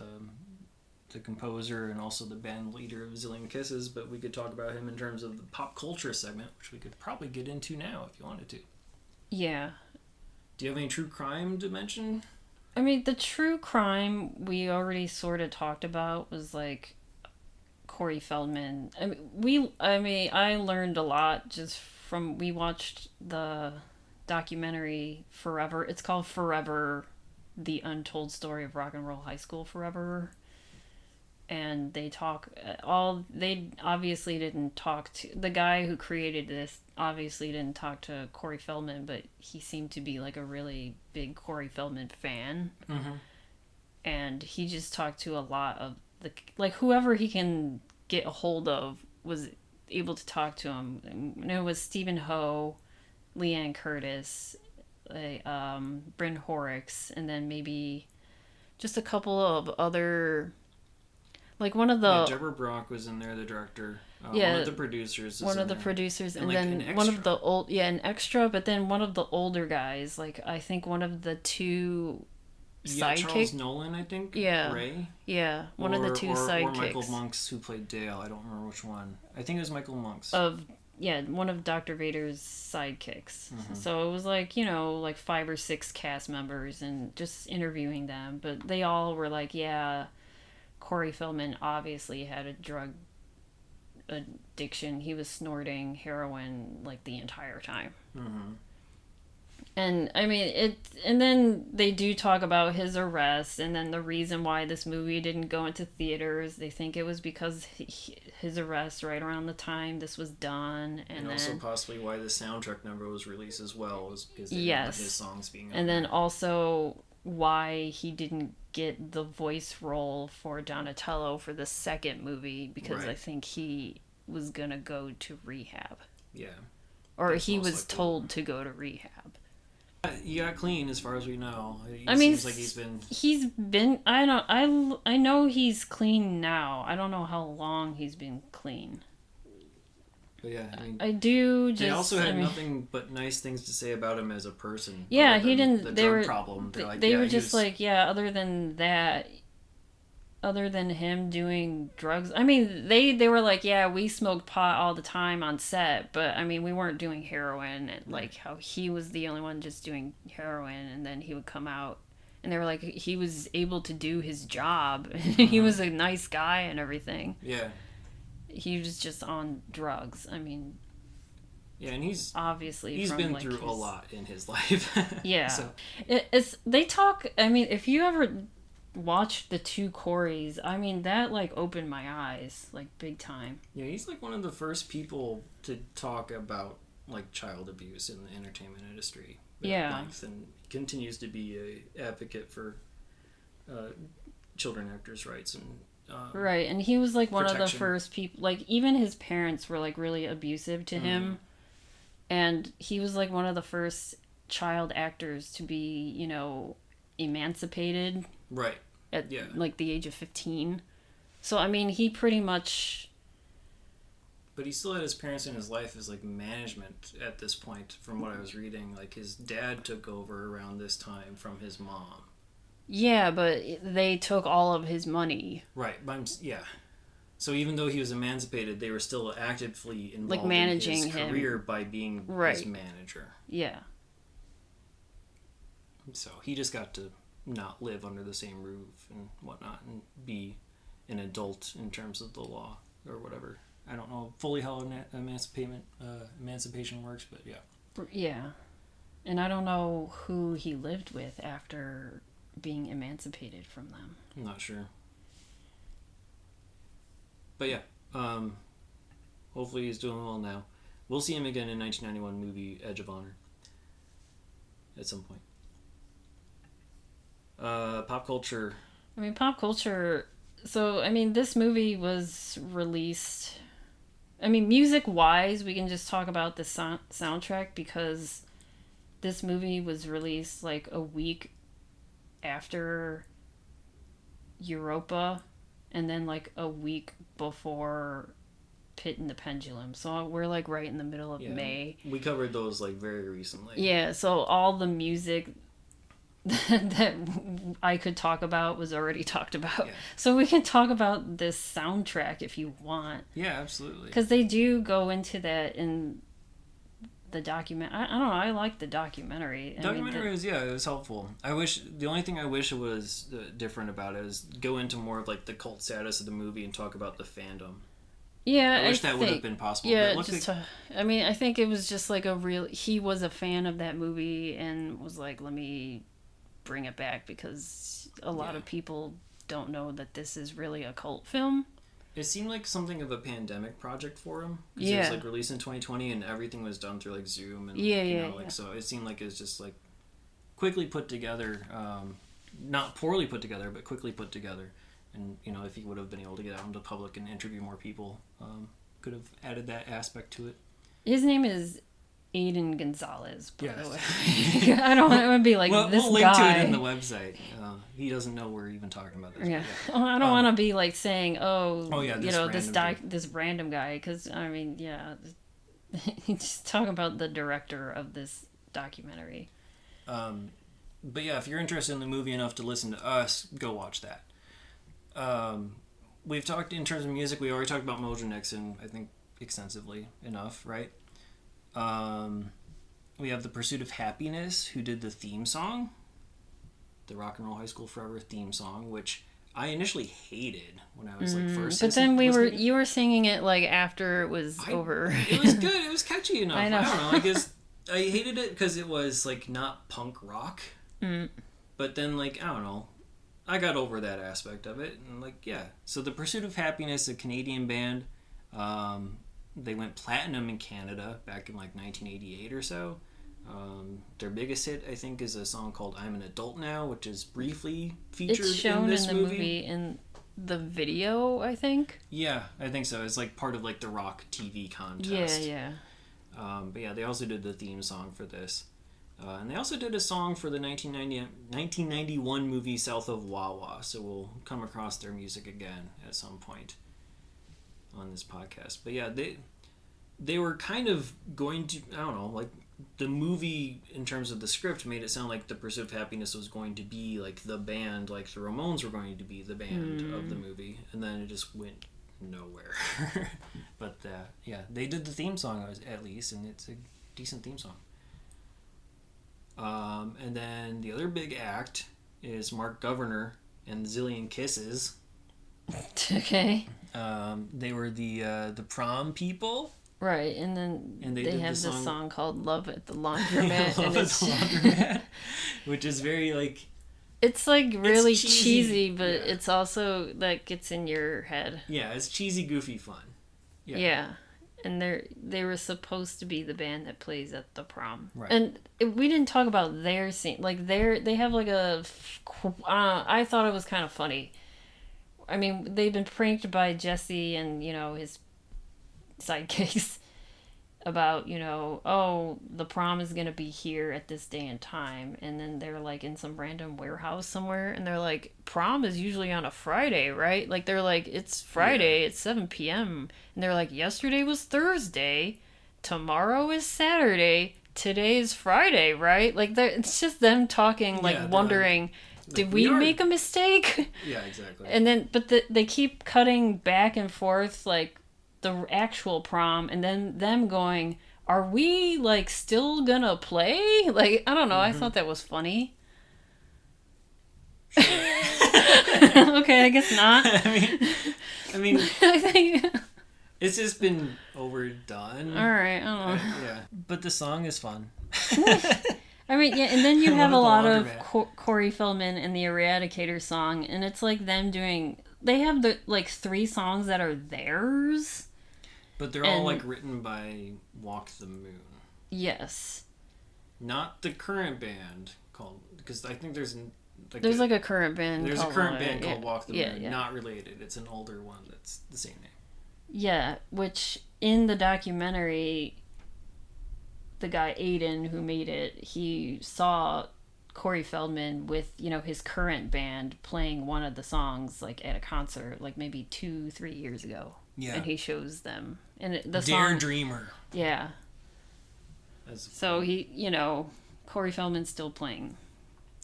the composer and also the band leader of Zillion Kisses, but we could talk about him in terms of the pop culture segment, which we could probably get into now if you wanted to. Yeah. Do you have any true crime to mention? I mean, the true crime we already sort of talked about was like Corey Feldman. I learned a lot just from... We watched the documentary Forever. It's called Forever: The Untold Story of Rock and Roll High School Forever. And they obviously didn't talk to... The guy who created this obviously didn't talk to Corey Feldman, but he seemed to be like a really big Corey Feldman fan. Mm-hmm. And he just talked to a lot of the... Like, whoever he can get a hold of was able to talk to him. And it was Stephen Ho, Leanne Curtis, Bryn Horrocks, and then maybe just a couple of other... Like one of the... Deborah Brock was in there, the director. One of the producers. One of the producers, and then one of the old... Yeah, an extra, but then one of the older guys. Like, I think one of the 2 sidekicks. Charles Nolan, I think? Yeah. Ray? Yeah, one of the 2 sidekicks. Or Michael Monks, who played Dale. I don't remember which one. I think it was Michael Monks. One of Dr. Vader's sidekicks. Mm-hmm. So it was like, 5 or 6 cast members and just interviewing them. But they all were like, yeah... Corey Feldman obviously had a drug addiction. He was snorting heroin like the entire time. Mm-hmm. And I mean, and then they do talk about his arrest, and then the reason why this movie didn't go into theaters. They think it was because his arrest right around the time this was done, and also possibly why the soundtrack number was released as well, was because they didn't want his songs being. And then also why he didn't get the voice role for Donatello for the second movie, because I think he was gonna go to rehab. Yeah. Or he was told to go to rehab. He got clean as far as we know. Seems like he's been I know he's clean now. I don't know how long he's been clean. But yeah, they also had nothing but nice things to say about him as a person. Yeah, he didn't. The drug problem. They were just like, yeah. Other than that, other than him doing drugs, I mean, they were like, yeah, we smoked pot all the time on set, but I mean, we weren't doing heroin. And like how he was the only one just doing heroin, and then he would come out, and they were like, he was able to do his job. He was a nice guy and everything. Yeah. He was just on drugs. I mean, Yeah, and he's obviously from, been like, through a lot in his life. Yeah. So. They talk, I mean, if you ever watch the two Coreys, I mean, that, like, opened my eyes, like, big time. Yeah, he's, like, one of the first people to talk about, like, child abuse in the entertainment industry. Yeah. And continues to be a advocate for children actors' rights and right, and he was, like, one protection. of the first people, like, even his parents were, like, really abusive to him, and he was, like, one of the first child actors to be, you know, emancipated. Right. At, like, the age of 15. So, I mean, he pretty much... But he still had his parents in his life as, like, management at this point, from what I was reading. Like, his dad took over around this time from his mom. Yeah, but they took all of his money. Right, but yeah. So even though he was emancipated, they were still actively involved, like, managing in his career by being his manager. Yeah. So he just got to not live under the same roof and whatnot and be an adult in terms of the law or whatever. I don't know fully how emancipation works, but yeah. Yeah. And I don't know who he lived with after being emancipated from them. I'm not sure. But yeah, hopefully he's doing well now. We'll see him again in 1991 movie Edge of Honor at some point. Pop culture. I mean, pop culture. So, I mean, this movie was released. I mean, music-wise, we can just talk about the soundtrack because this movie was released like a week after Europa and then like a week before Pit and the Pendulum. So we're like right in the middle of May. We covered those like very recently. Yeah, so all the music that I could talk about was already talked about. Yeah. So we can talk about this soundtrack if you want. Yeah, absolutely. Because they do go into that in the document. I don't know. I like the documentary. It was helpful. The only thing I wish was different about it is go into more of like the cult status of the movie and talk about the fandom. Yeah, I wish that would have been possible. Yeah, I mean, I think it was just like he was a fan of that movie and was like, let me bring it back because a lot of people don't know that this is really a cult film. It seemed like something of a pandemic project for him. Because it was like released in 2020 and everything was done through like Zoom and so it seemed like it was just like quickly put together, not poorly put together, but quickly put together. And you know, if he would have been able to get out into the public and interview more people, could have added that aspect to it. His name is Aiden Gonzalez, by the way. I don't want to be like this guy. We'll link to it in the website. He doesn't know we're even talking about this. Yeah. I don't want to be like saying, this random guy, because, I mean, just talk about the director of this documentary. But yeah, if you're interested in the movie enough to listen to us, go watch that. We've talked in terms of music, we already talked about Mojo Nixon, I think, extensively enough, right? We have The Pursuit of Happiness, who did the theme song, the Rock and Roll High School Forever theme song, which I initially hated when I was like first. But then you were singing it like after it was over. It was good. It was catchy enough. I don't know. I guess I hated it because it was like not punk rock. But then like I don't know. I got over that aspect of it and like So The Pursuit of Happiness, a Canadian band. They went platinum in Canada back in like 1988 or so. Their biggest hit, I think, is a song called "I'm an Adult Now," which is briefly featured it's shown in this in the movie in the video, I think. Yeah, I think so. It's like part of like the rock TV contest. Yeah. But yeah, they also did the theme song for this. And they also did a song for the 1991 movie South of Wawa, so we'll come across their music again at some point on this podcast. But yeah, they were kind of going to, I don't know, like the movie in terms of the script made it sound like The Pursuit of Happiness was going to be like the band, like the Ramones were going to be the band of the movie, and then it just went nowhere. But they did the theme song at least, and it's a decent theme song. And then the other big act is Mark Governor and Zillion Kisses. Okay. They were the prom people. Right, and then And they have this song called "Love at the Laundromat," Love at the Laundromat, which is very like. It's like really cheesy, but it's also like gets in your head. Yeah, it's cheesy, goofy fun. Yeah. And they were supposed to be the band that plays at the prom. Right. And we didn't talk about their scene. Like they have like I thought it was kind of funny. I mean, they've been pranked by Jesse and, his sidekicks about, oh, the prom is going to be here at this day and time. And then they're like in some random warehouse somewhere. And they're like, prom is usually on a Friday, right? Like they're like, it's Friday, it's 7 p.m. And they're like, yesterday was Thursday. Tomorrow is Saturday. Today is Friday, right? Like it's just them talking, like wondering, did we make a mistake? Yeah, exactly. And then, but they keep cutting back and forth, like, the actual prom, and then them going, are we like still gonna play? Like, I don't know, I thought that was funny. Sure. Okay, I guess not. I mean I think it's just been overdone. Alright, I don't know. Yeah, but the song is fun. I mean, yeah, and then you have a lot of Corey Feldman and the Eradicators song, and it's like them doing, they have the like 3 songs that are theirs. But they're all like written by Walk the Moon. Yes. Not the current band called, because I think there's like a current band. There's a current band called Walk the Moon. Yeah. Not related. It's an older one that's the same name. Yeah, which in the documentary, the guy Aiden who made it, he saw Corey Feldman with, his current band playing one of the songs like at a concert, like maybe 2-3 years ago. Yeah. And he shows them. And the song... Dare Dreamer. Yeah. So he, Corey Feldman's still playing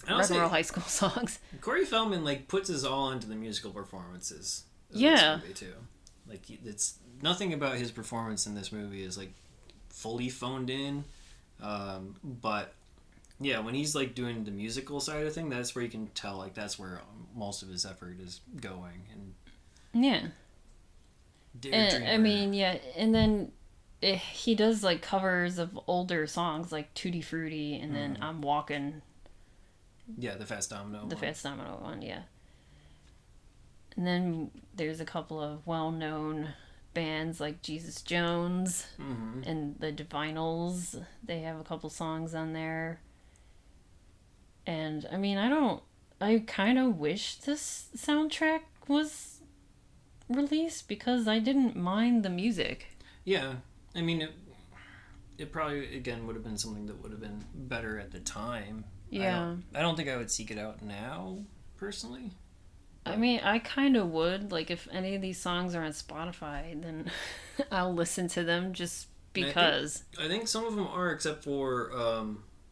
rock and roll high school songs. Corey Feldman, like, puts his all into the musical performances. Yeah. This movie, too. Like, it's nothing about his performance in this movie is, like, fully phoned in. But, yeah, when he's, like, doing the musical side of thing, that's where you can tell, like, that's where most of his effort is going. And yeah. I mean, yeah, and then he does like covers of older songs like Tutti Frutti, and then I'm Walking. Yeah, the Fats Domino. Fats Domino one, yeah. And then there's a couple of well-known bands like Jesus Jones and the Divinals. They have a couple songs on there. And I mean, I kind of wish this soundtrack was released because I didn't mind the music. Yeah, I mean it probably again would have been something that would have been better at the time. Yeah, I don't think I would seek it out now personally. I mean, I kind of would, like, if any of these songs are on Spotify, then I'll listen to them just because. I think some of them are, except for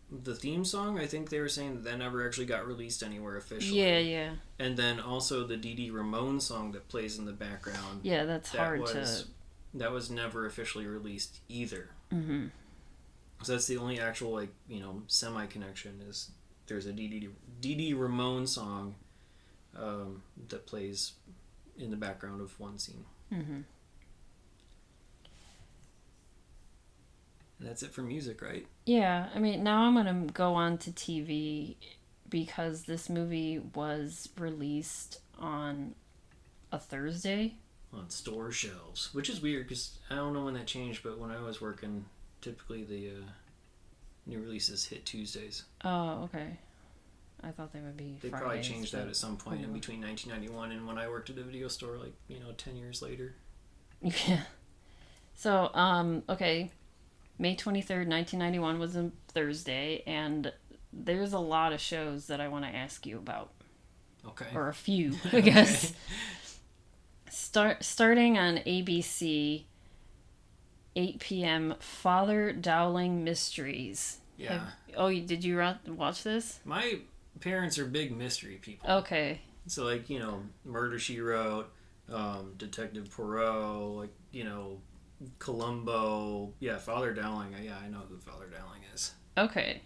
the theme song. I think they were saying that never actually got released anywhere officially. Yeah. And then also the Dee Dee Ramone song that plays in the background. Yeah, that's hard to... That was never officially released either. Mm-hmm. So that's the only actual, like, semi-connection is there's a Dee Dee Ramone song that plays in the background of one scene. Mm-hmm. And that's it for music, right? Yeah, I mean, now I'm going to go on to TV because this movie was released on a Thursday. On store shelves, which is weird because I don't know when that changed, but when I was working, typically the new releases hit Tuesdays. Oh, okay. I thought they would be They Fridays, probably changed that at some point in between 1991 and when I worked at a video store, like, 10 years later. Yeah. So, okay. May 23rd, 1991 was a Thursday, and there's a lot of shows that I want to ask you about. Okay. Or a few, I guess. Starting on ABC, 8 p.m., Father Dowling Mysteries. Yeah. Did you watch this? My parents are big mystery people. Okay. So, like, Murder, She Wrote, Detective Poirot, like, Columbo. Yeah, Father Dowling. Yeah, I know who Father Dowling is. Okay.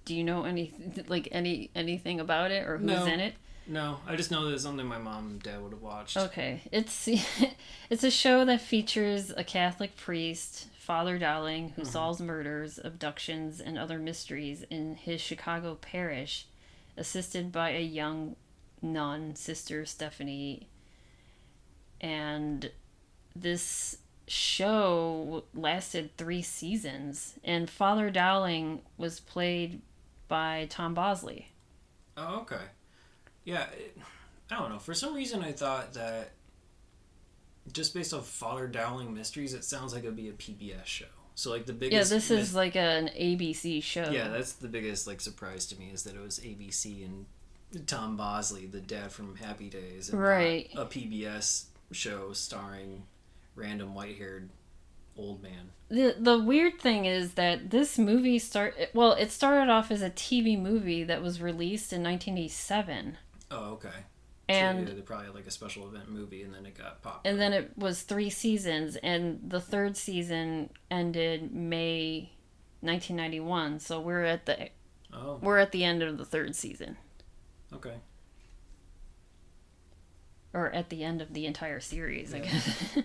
Do you know anything about it or who's in it? No, I just know that it's something my mom and dad would have watched. Okay, it's it's a show that features a Catholic priest, Father Dowling, who solves murders, abductions, and other mysteries in his Chicago parish, assisted by a young nun, Sister Stephanie. And this show lasted 3 seasons, and Father Dowling was played by Tom Bosley. Oh, okay. Yeah, I don't know. For some reason, I thought that just based off Father Dowling Mysteries, it sounds like it would be a PBS show. So, like, the biggest... Yeah, this is like an ABC show. Yeah, that's the biggest, like, surprise to me, is that it was ABC and Tom Bosley, the dad from Happy Days, and right. not a PBS show starring random white-haired old man. The weird thing is that this movie it started off as a TV movie that was released in 1987. Oh, okay. And so, they probably had like a special event movie, and then it got popular. And then it was 3 seasons, and the 3rd season ended May 1991. So we're at the end of the 3rd season. Okay. Or at the end of the entire series, I guess.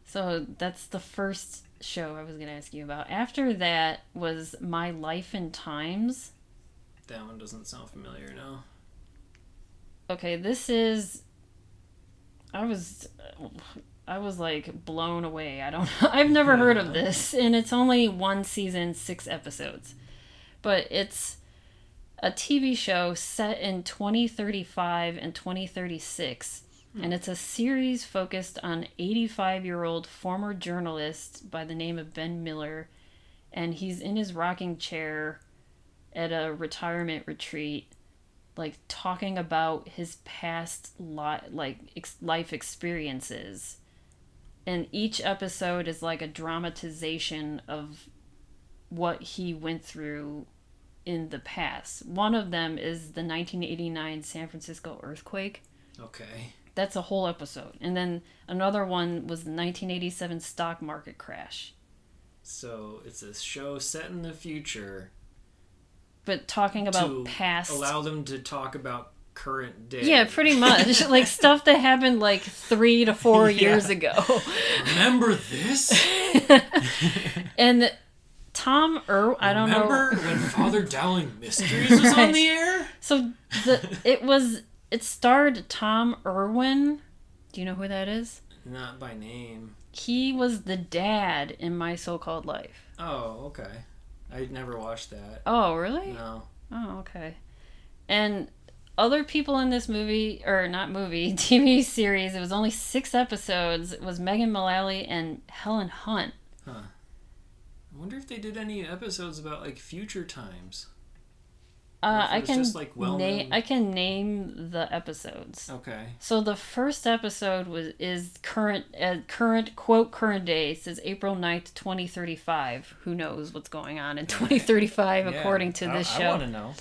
So that's the first show I was going to ask you about. After that was My Life in Times. That one doesn't sound familiar, no. Okay, this is... I was like blown away. I've never heard of this, and it's only 1 season, 6 episodes. But it's a TV show set in 2035 and 2036. And it's a series focused on 85-year-old former journalist by the name of Ben Miller. And he's in his rocking chair at a retirement retreat, like talking about his past life experiences. And each episode is like a dramatization of what he went through in the past. One of them is the 1989 San Francisco earthquake. Okay. That's a whole episode. And then another one was the 1987 stock market crash. So it's a show set in the future. But talking about past... allow them to talk about current day. Yeah, pretty much. Like stuff that happened like 3 to 4 years ago. Remember this? And Tom I don't know. Remember when Father Dowling Mysteries was on the air? So it starred Tom Irwin. Do you know who that is? Not by name. He was the dad in My So-Called Life. Oh, okay. I never watched that. Oh, really? No. Oh, okay. And other people in this movie, or not movie, TV series, it was only 6 episodes. It was Megan Mullally and Helen Hunt. Huh. I wonder if they did any episodes about, like, future times. I can I can name the episodes. Okay. So the first episode is current quote current day. It says April 9th, 2035. Who knows what's going on in 2035 according to this show. I want to know.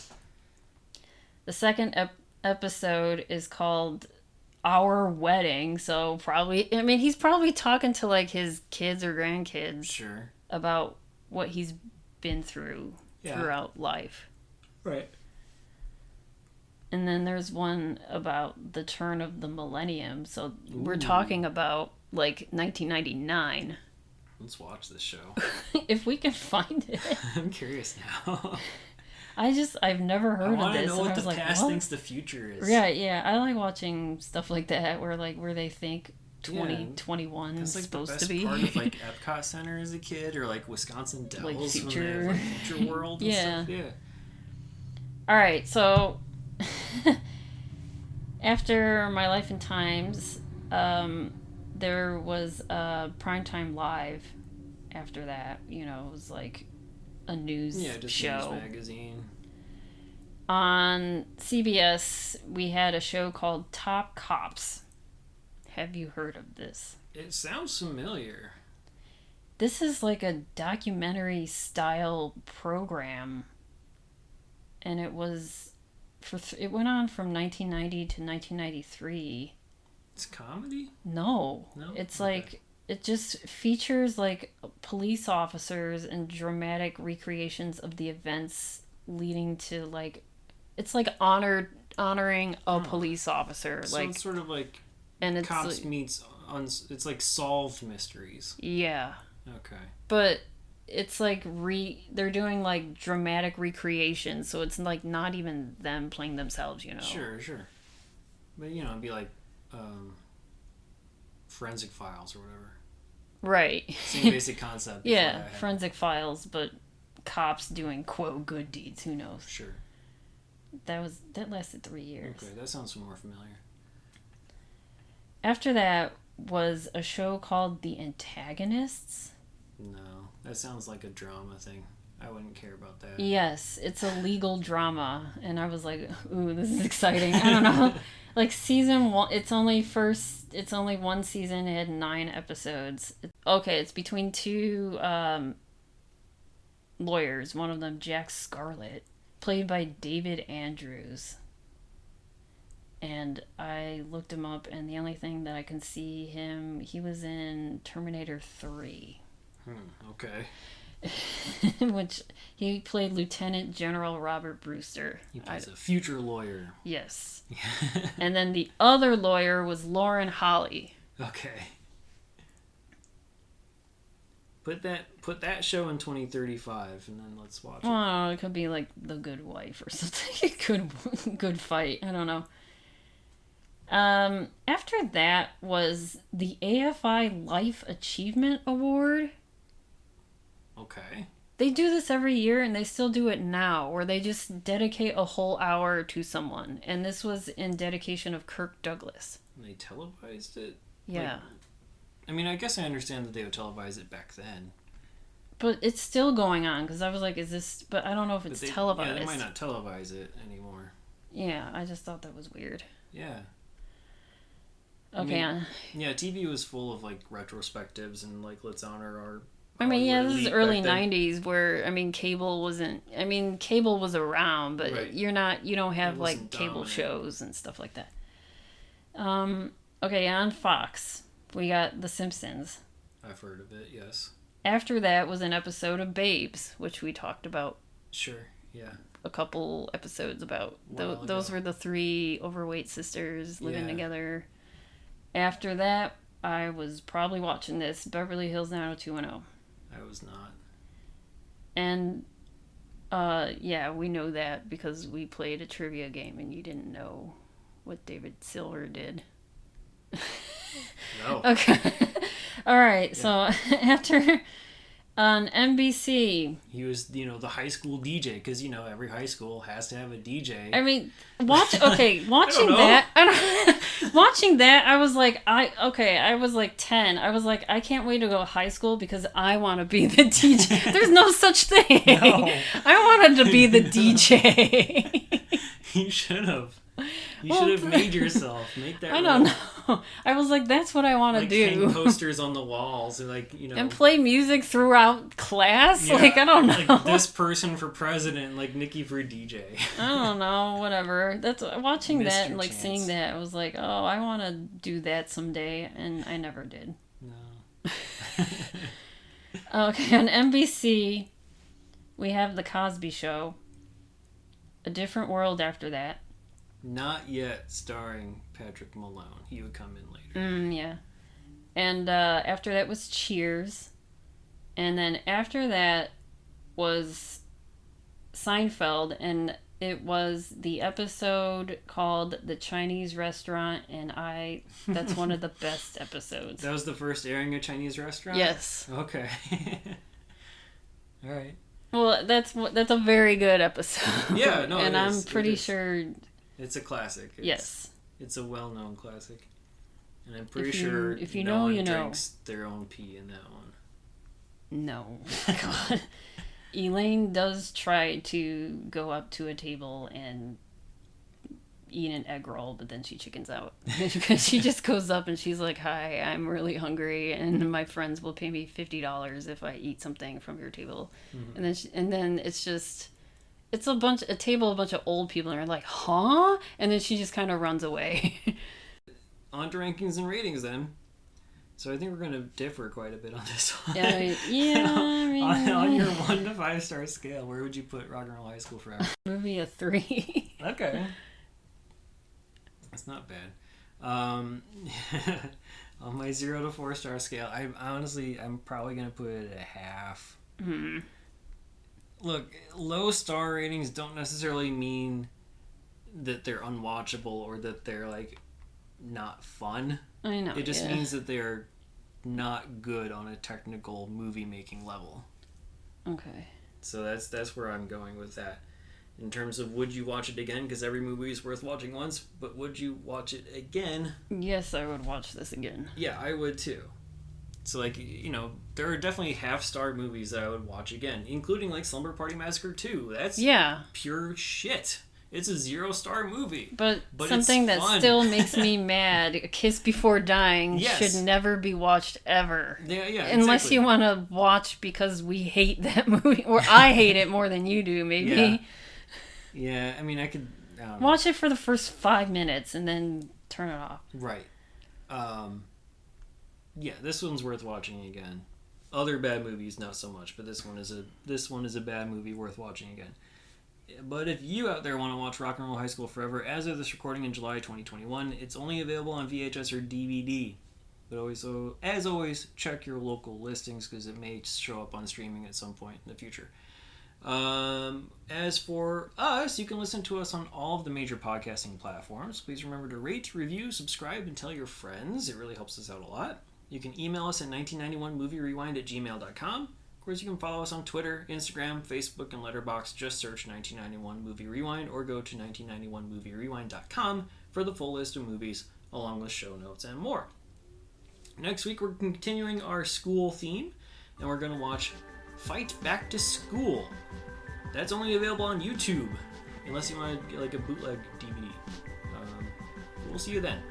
The second episode is called Our Wedding. So he's probably talking to like his kids or grandkids. Sure. About what he's been through throughout life. Right. And then there's one about the turn of the millennium. So we're talking about like 1999. Let's watch this show. If we can find it. I'm curious now. I've never heard of this. I want to know what the like, past thinks the future is. Yeah. I like watching stuff like that where they think 2021 is supposed to be. That's like the best part of like Epcot Center as a kid, or like Wisconsin Dells like future. When they have, like, Future World and stuff. Yeah. All right, so after My Life in Times, there was a Primetime Live after that. You know, it was like a news show. News magazine. On CBS, we had a show called Top Cops. Have you heard of this? It sounds familiar. This is like a documentary style program. And it was it went on from 1990 to 1993. It's comedy? No. It's okay. Like it just features like police officers and dramatic recreations of the events leading to like it's like honored honoring a police officer. So it's sort of like and it's Cops meets... it's like solved mysteries. Yeah. Okay. But it's like they're doing like dramatic recreation, so it's like not even them playing themselves, you know. Sure. But it'd be like Forensic Files or whatever. Right. Same basic concept. Yeah, Forensic Files, but cops doing quote good deeds. Who knows? Sure. That lasted 3 years. Okay, that sounds more familiar. After that was a show called The Antagonists. No, that sounds like a drama thing. I wouldn't care about that. Yes, it's a legal drama, and I was like, ooh, this is exciting. I don't know. Like season 1, it's only one season. It had 9 episodes. It's between 2 lawyers. One of them, Jack Scarlett, played by David Andrews. And I looked him up, and the only thing that I can see he was in Terminator 3. Okay. Which he played Lieutenant General Robert Brewster. He plays a future lawyer. Yes. And then the other lawyer was Lauren Holly. Okay. Put that show in 2035, and then let's watch it. Oh, it could be like The Good Wife or something. Good fight. I don't know. After that was the AFI Life Achievement Award. Okay. They do this every year, and they still do it now, where they just dedicate a whole hour to someone. And this was in dedication of Kirk Douglas. And they televised it? Yeah. I guess I understand that they would televise it back then. But it's still going on, because I was like, is this... But I don't know if it's televised. Yeah, they might not televise it anymore. Yeah, I just thought that was weird. Yeah. Okay. Yeah, TV was full of, like, retrospectives and, like, let's honor our... this is early 90s where, cable wasn't... cable was around, but right. you don't have, like, cable shows and stuff like that. On Fox, we got The Simpsons. I've heard of it, yes. After that was an episode of Babes, which we talked about. Sure, yeah. A couple episodes about. Those were the 3 overweight sisters living together. After that, I was probably watching this, Beverly Hills 90210. I was not. And, we know that because we played a trivia game and you didn't know what David Silver did. No. Okay. All right, so after... On NBC. He was, the high school DJ, because, every high school has to have a DJ. Watching that, I was like, I was like 10. I was like, I can't wait to go to high school because I want to be the DJ. There's no such thing. No. I wanted to be the DJ. You should have. You should have made yourself. Make that. I don't know. I was like, that's what I want to do. Hang posters on the walls, or and play music throughout class. Yeah, I don't know. Like this person for president, like Nikki for DJ. I don't know. Whatever. That's watching that and seeing that. I was like, oh, I want to do that someday, and I never did. No. Okay, on NBC, we have The Cosby Show. A Different World after that. Not yet starring Patrick Malone. He would come in later. Yeah. And after that was Cheers. And then after that was Seinfeld. And it was the episode called The Chinese Restaurant. And that's one of the best episodes. That was the first airing of Chinese Restaurant? Yes. Okay. All right. Well, that's a very good episode. Yeah, no, and I'm pretty sure... It's a classic. Yes. It's a well-known classic. And I'm pretty sure if you no know, one you know. drinks their own pee in that one. No. God. Elaine does try to go up to a table and eat an egg roll, but then she chickens out. Because she just goes up and she's like, hi, I'm really hungry, and my friends will pay me $50 if I eat something from your table. Mm-hmm. And then it's just... It's a table of a bunch of old people, and they're like, huh? And then she just kind of runs away. On to rankings and ratings, then. So I think we're going to differ quite a bit on this one. On your 1 to 5 star scale, where would you put Rock and Roll High School Forever? Maybe a 3. Okay. That's not bad. On my 0 to 4 star scale, I'm probably gonna put it at a half. Mm. Look, low star ratings don't necessarily mean that they're unwatchable or that they're like not fun. I know. It just means that they're not good on a technical movie making level. Okay. So that's where I'm going with that. In terms of would you watch it again? Because every movie is worth watching once, but would you watch it again? Yes, I would watch this again. Yeah, I would too. So, like, there are definitely half-star movies that I would watch again, including, like, Slumber Party Massacre 2. That's pure shit. It's a 0-star movie. But something that still makes me mad, A Kiss Before Dying, should never be watched ever. Yeah, unless you want to watch because we hate that movie. Or I hate it more than you do, maybe. Yeah, I mean, I don't know. Watch it for the first 5 minutes and then turn it off. Right. Yeah, this one's worth watching again. Other bad movies, not so much, but this one is a bad movie worth watching again. But if you out there want to watch Rock and Roll High School Forever, as of this recording in July 2021, it's only available on VHS or DVD. But as always, check your local listings because it may show up on streaming at some point in the future. As for us, you can listen to us on all of the major podcasting platforms. Please remember to rate, review, subscribe, and tell your friends. It really helps us out a lot. You can email us at 1991movierewind@gmail.com. Of course, you can follow us on Twitter, Instagram, Facebook, and Letterboxd. Just search 1991 Movie Rewind or go to 1991movierewind.com for the full list of movies, along with show notes and more. Next week, we're continuing our school theme, and we're going to watch Fight Back to School. That's only available on YouTube, unless you want to get like a bootleg DVD. We'll see you then.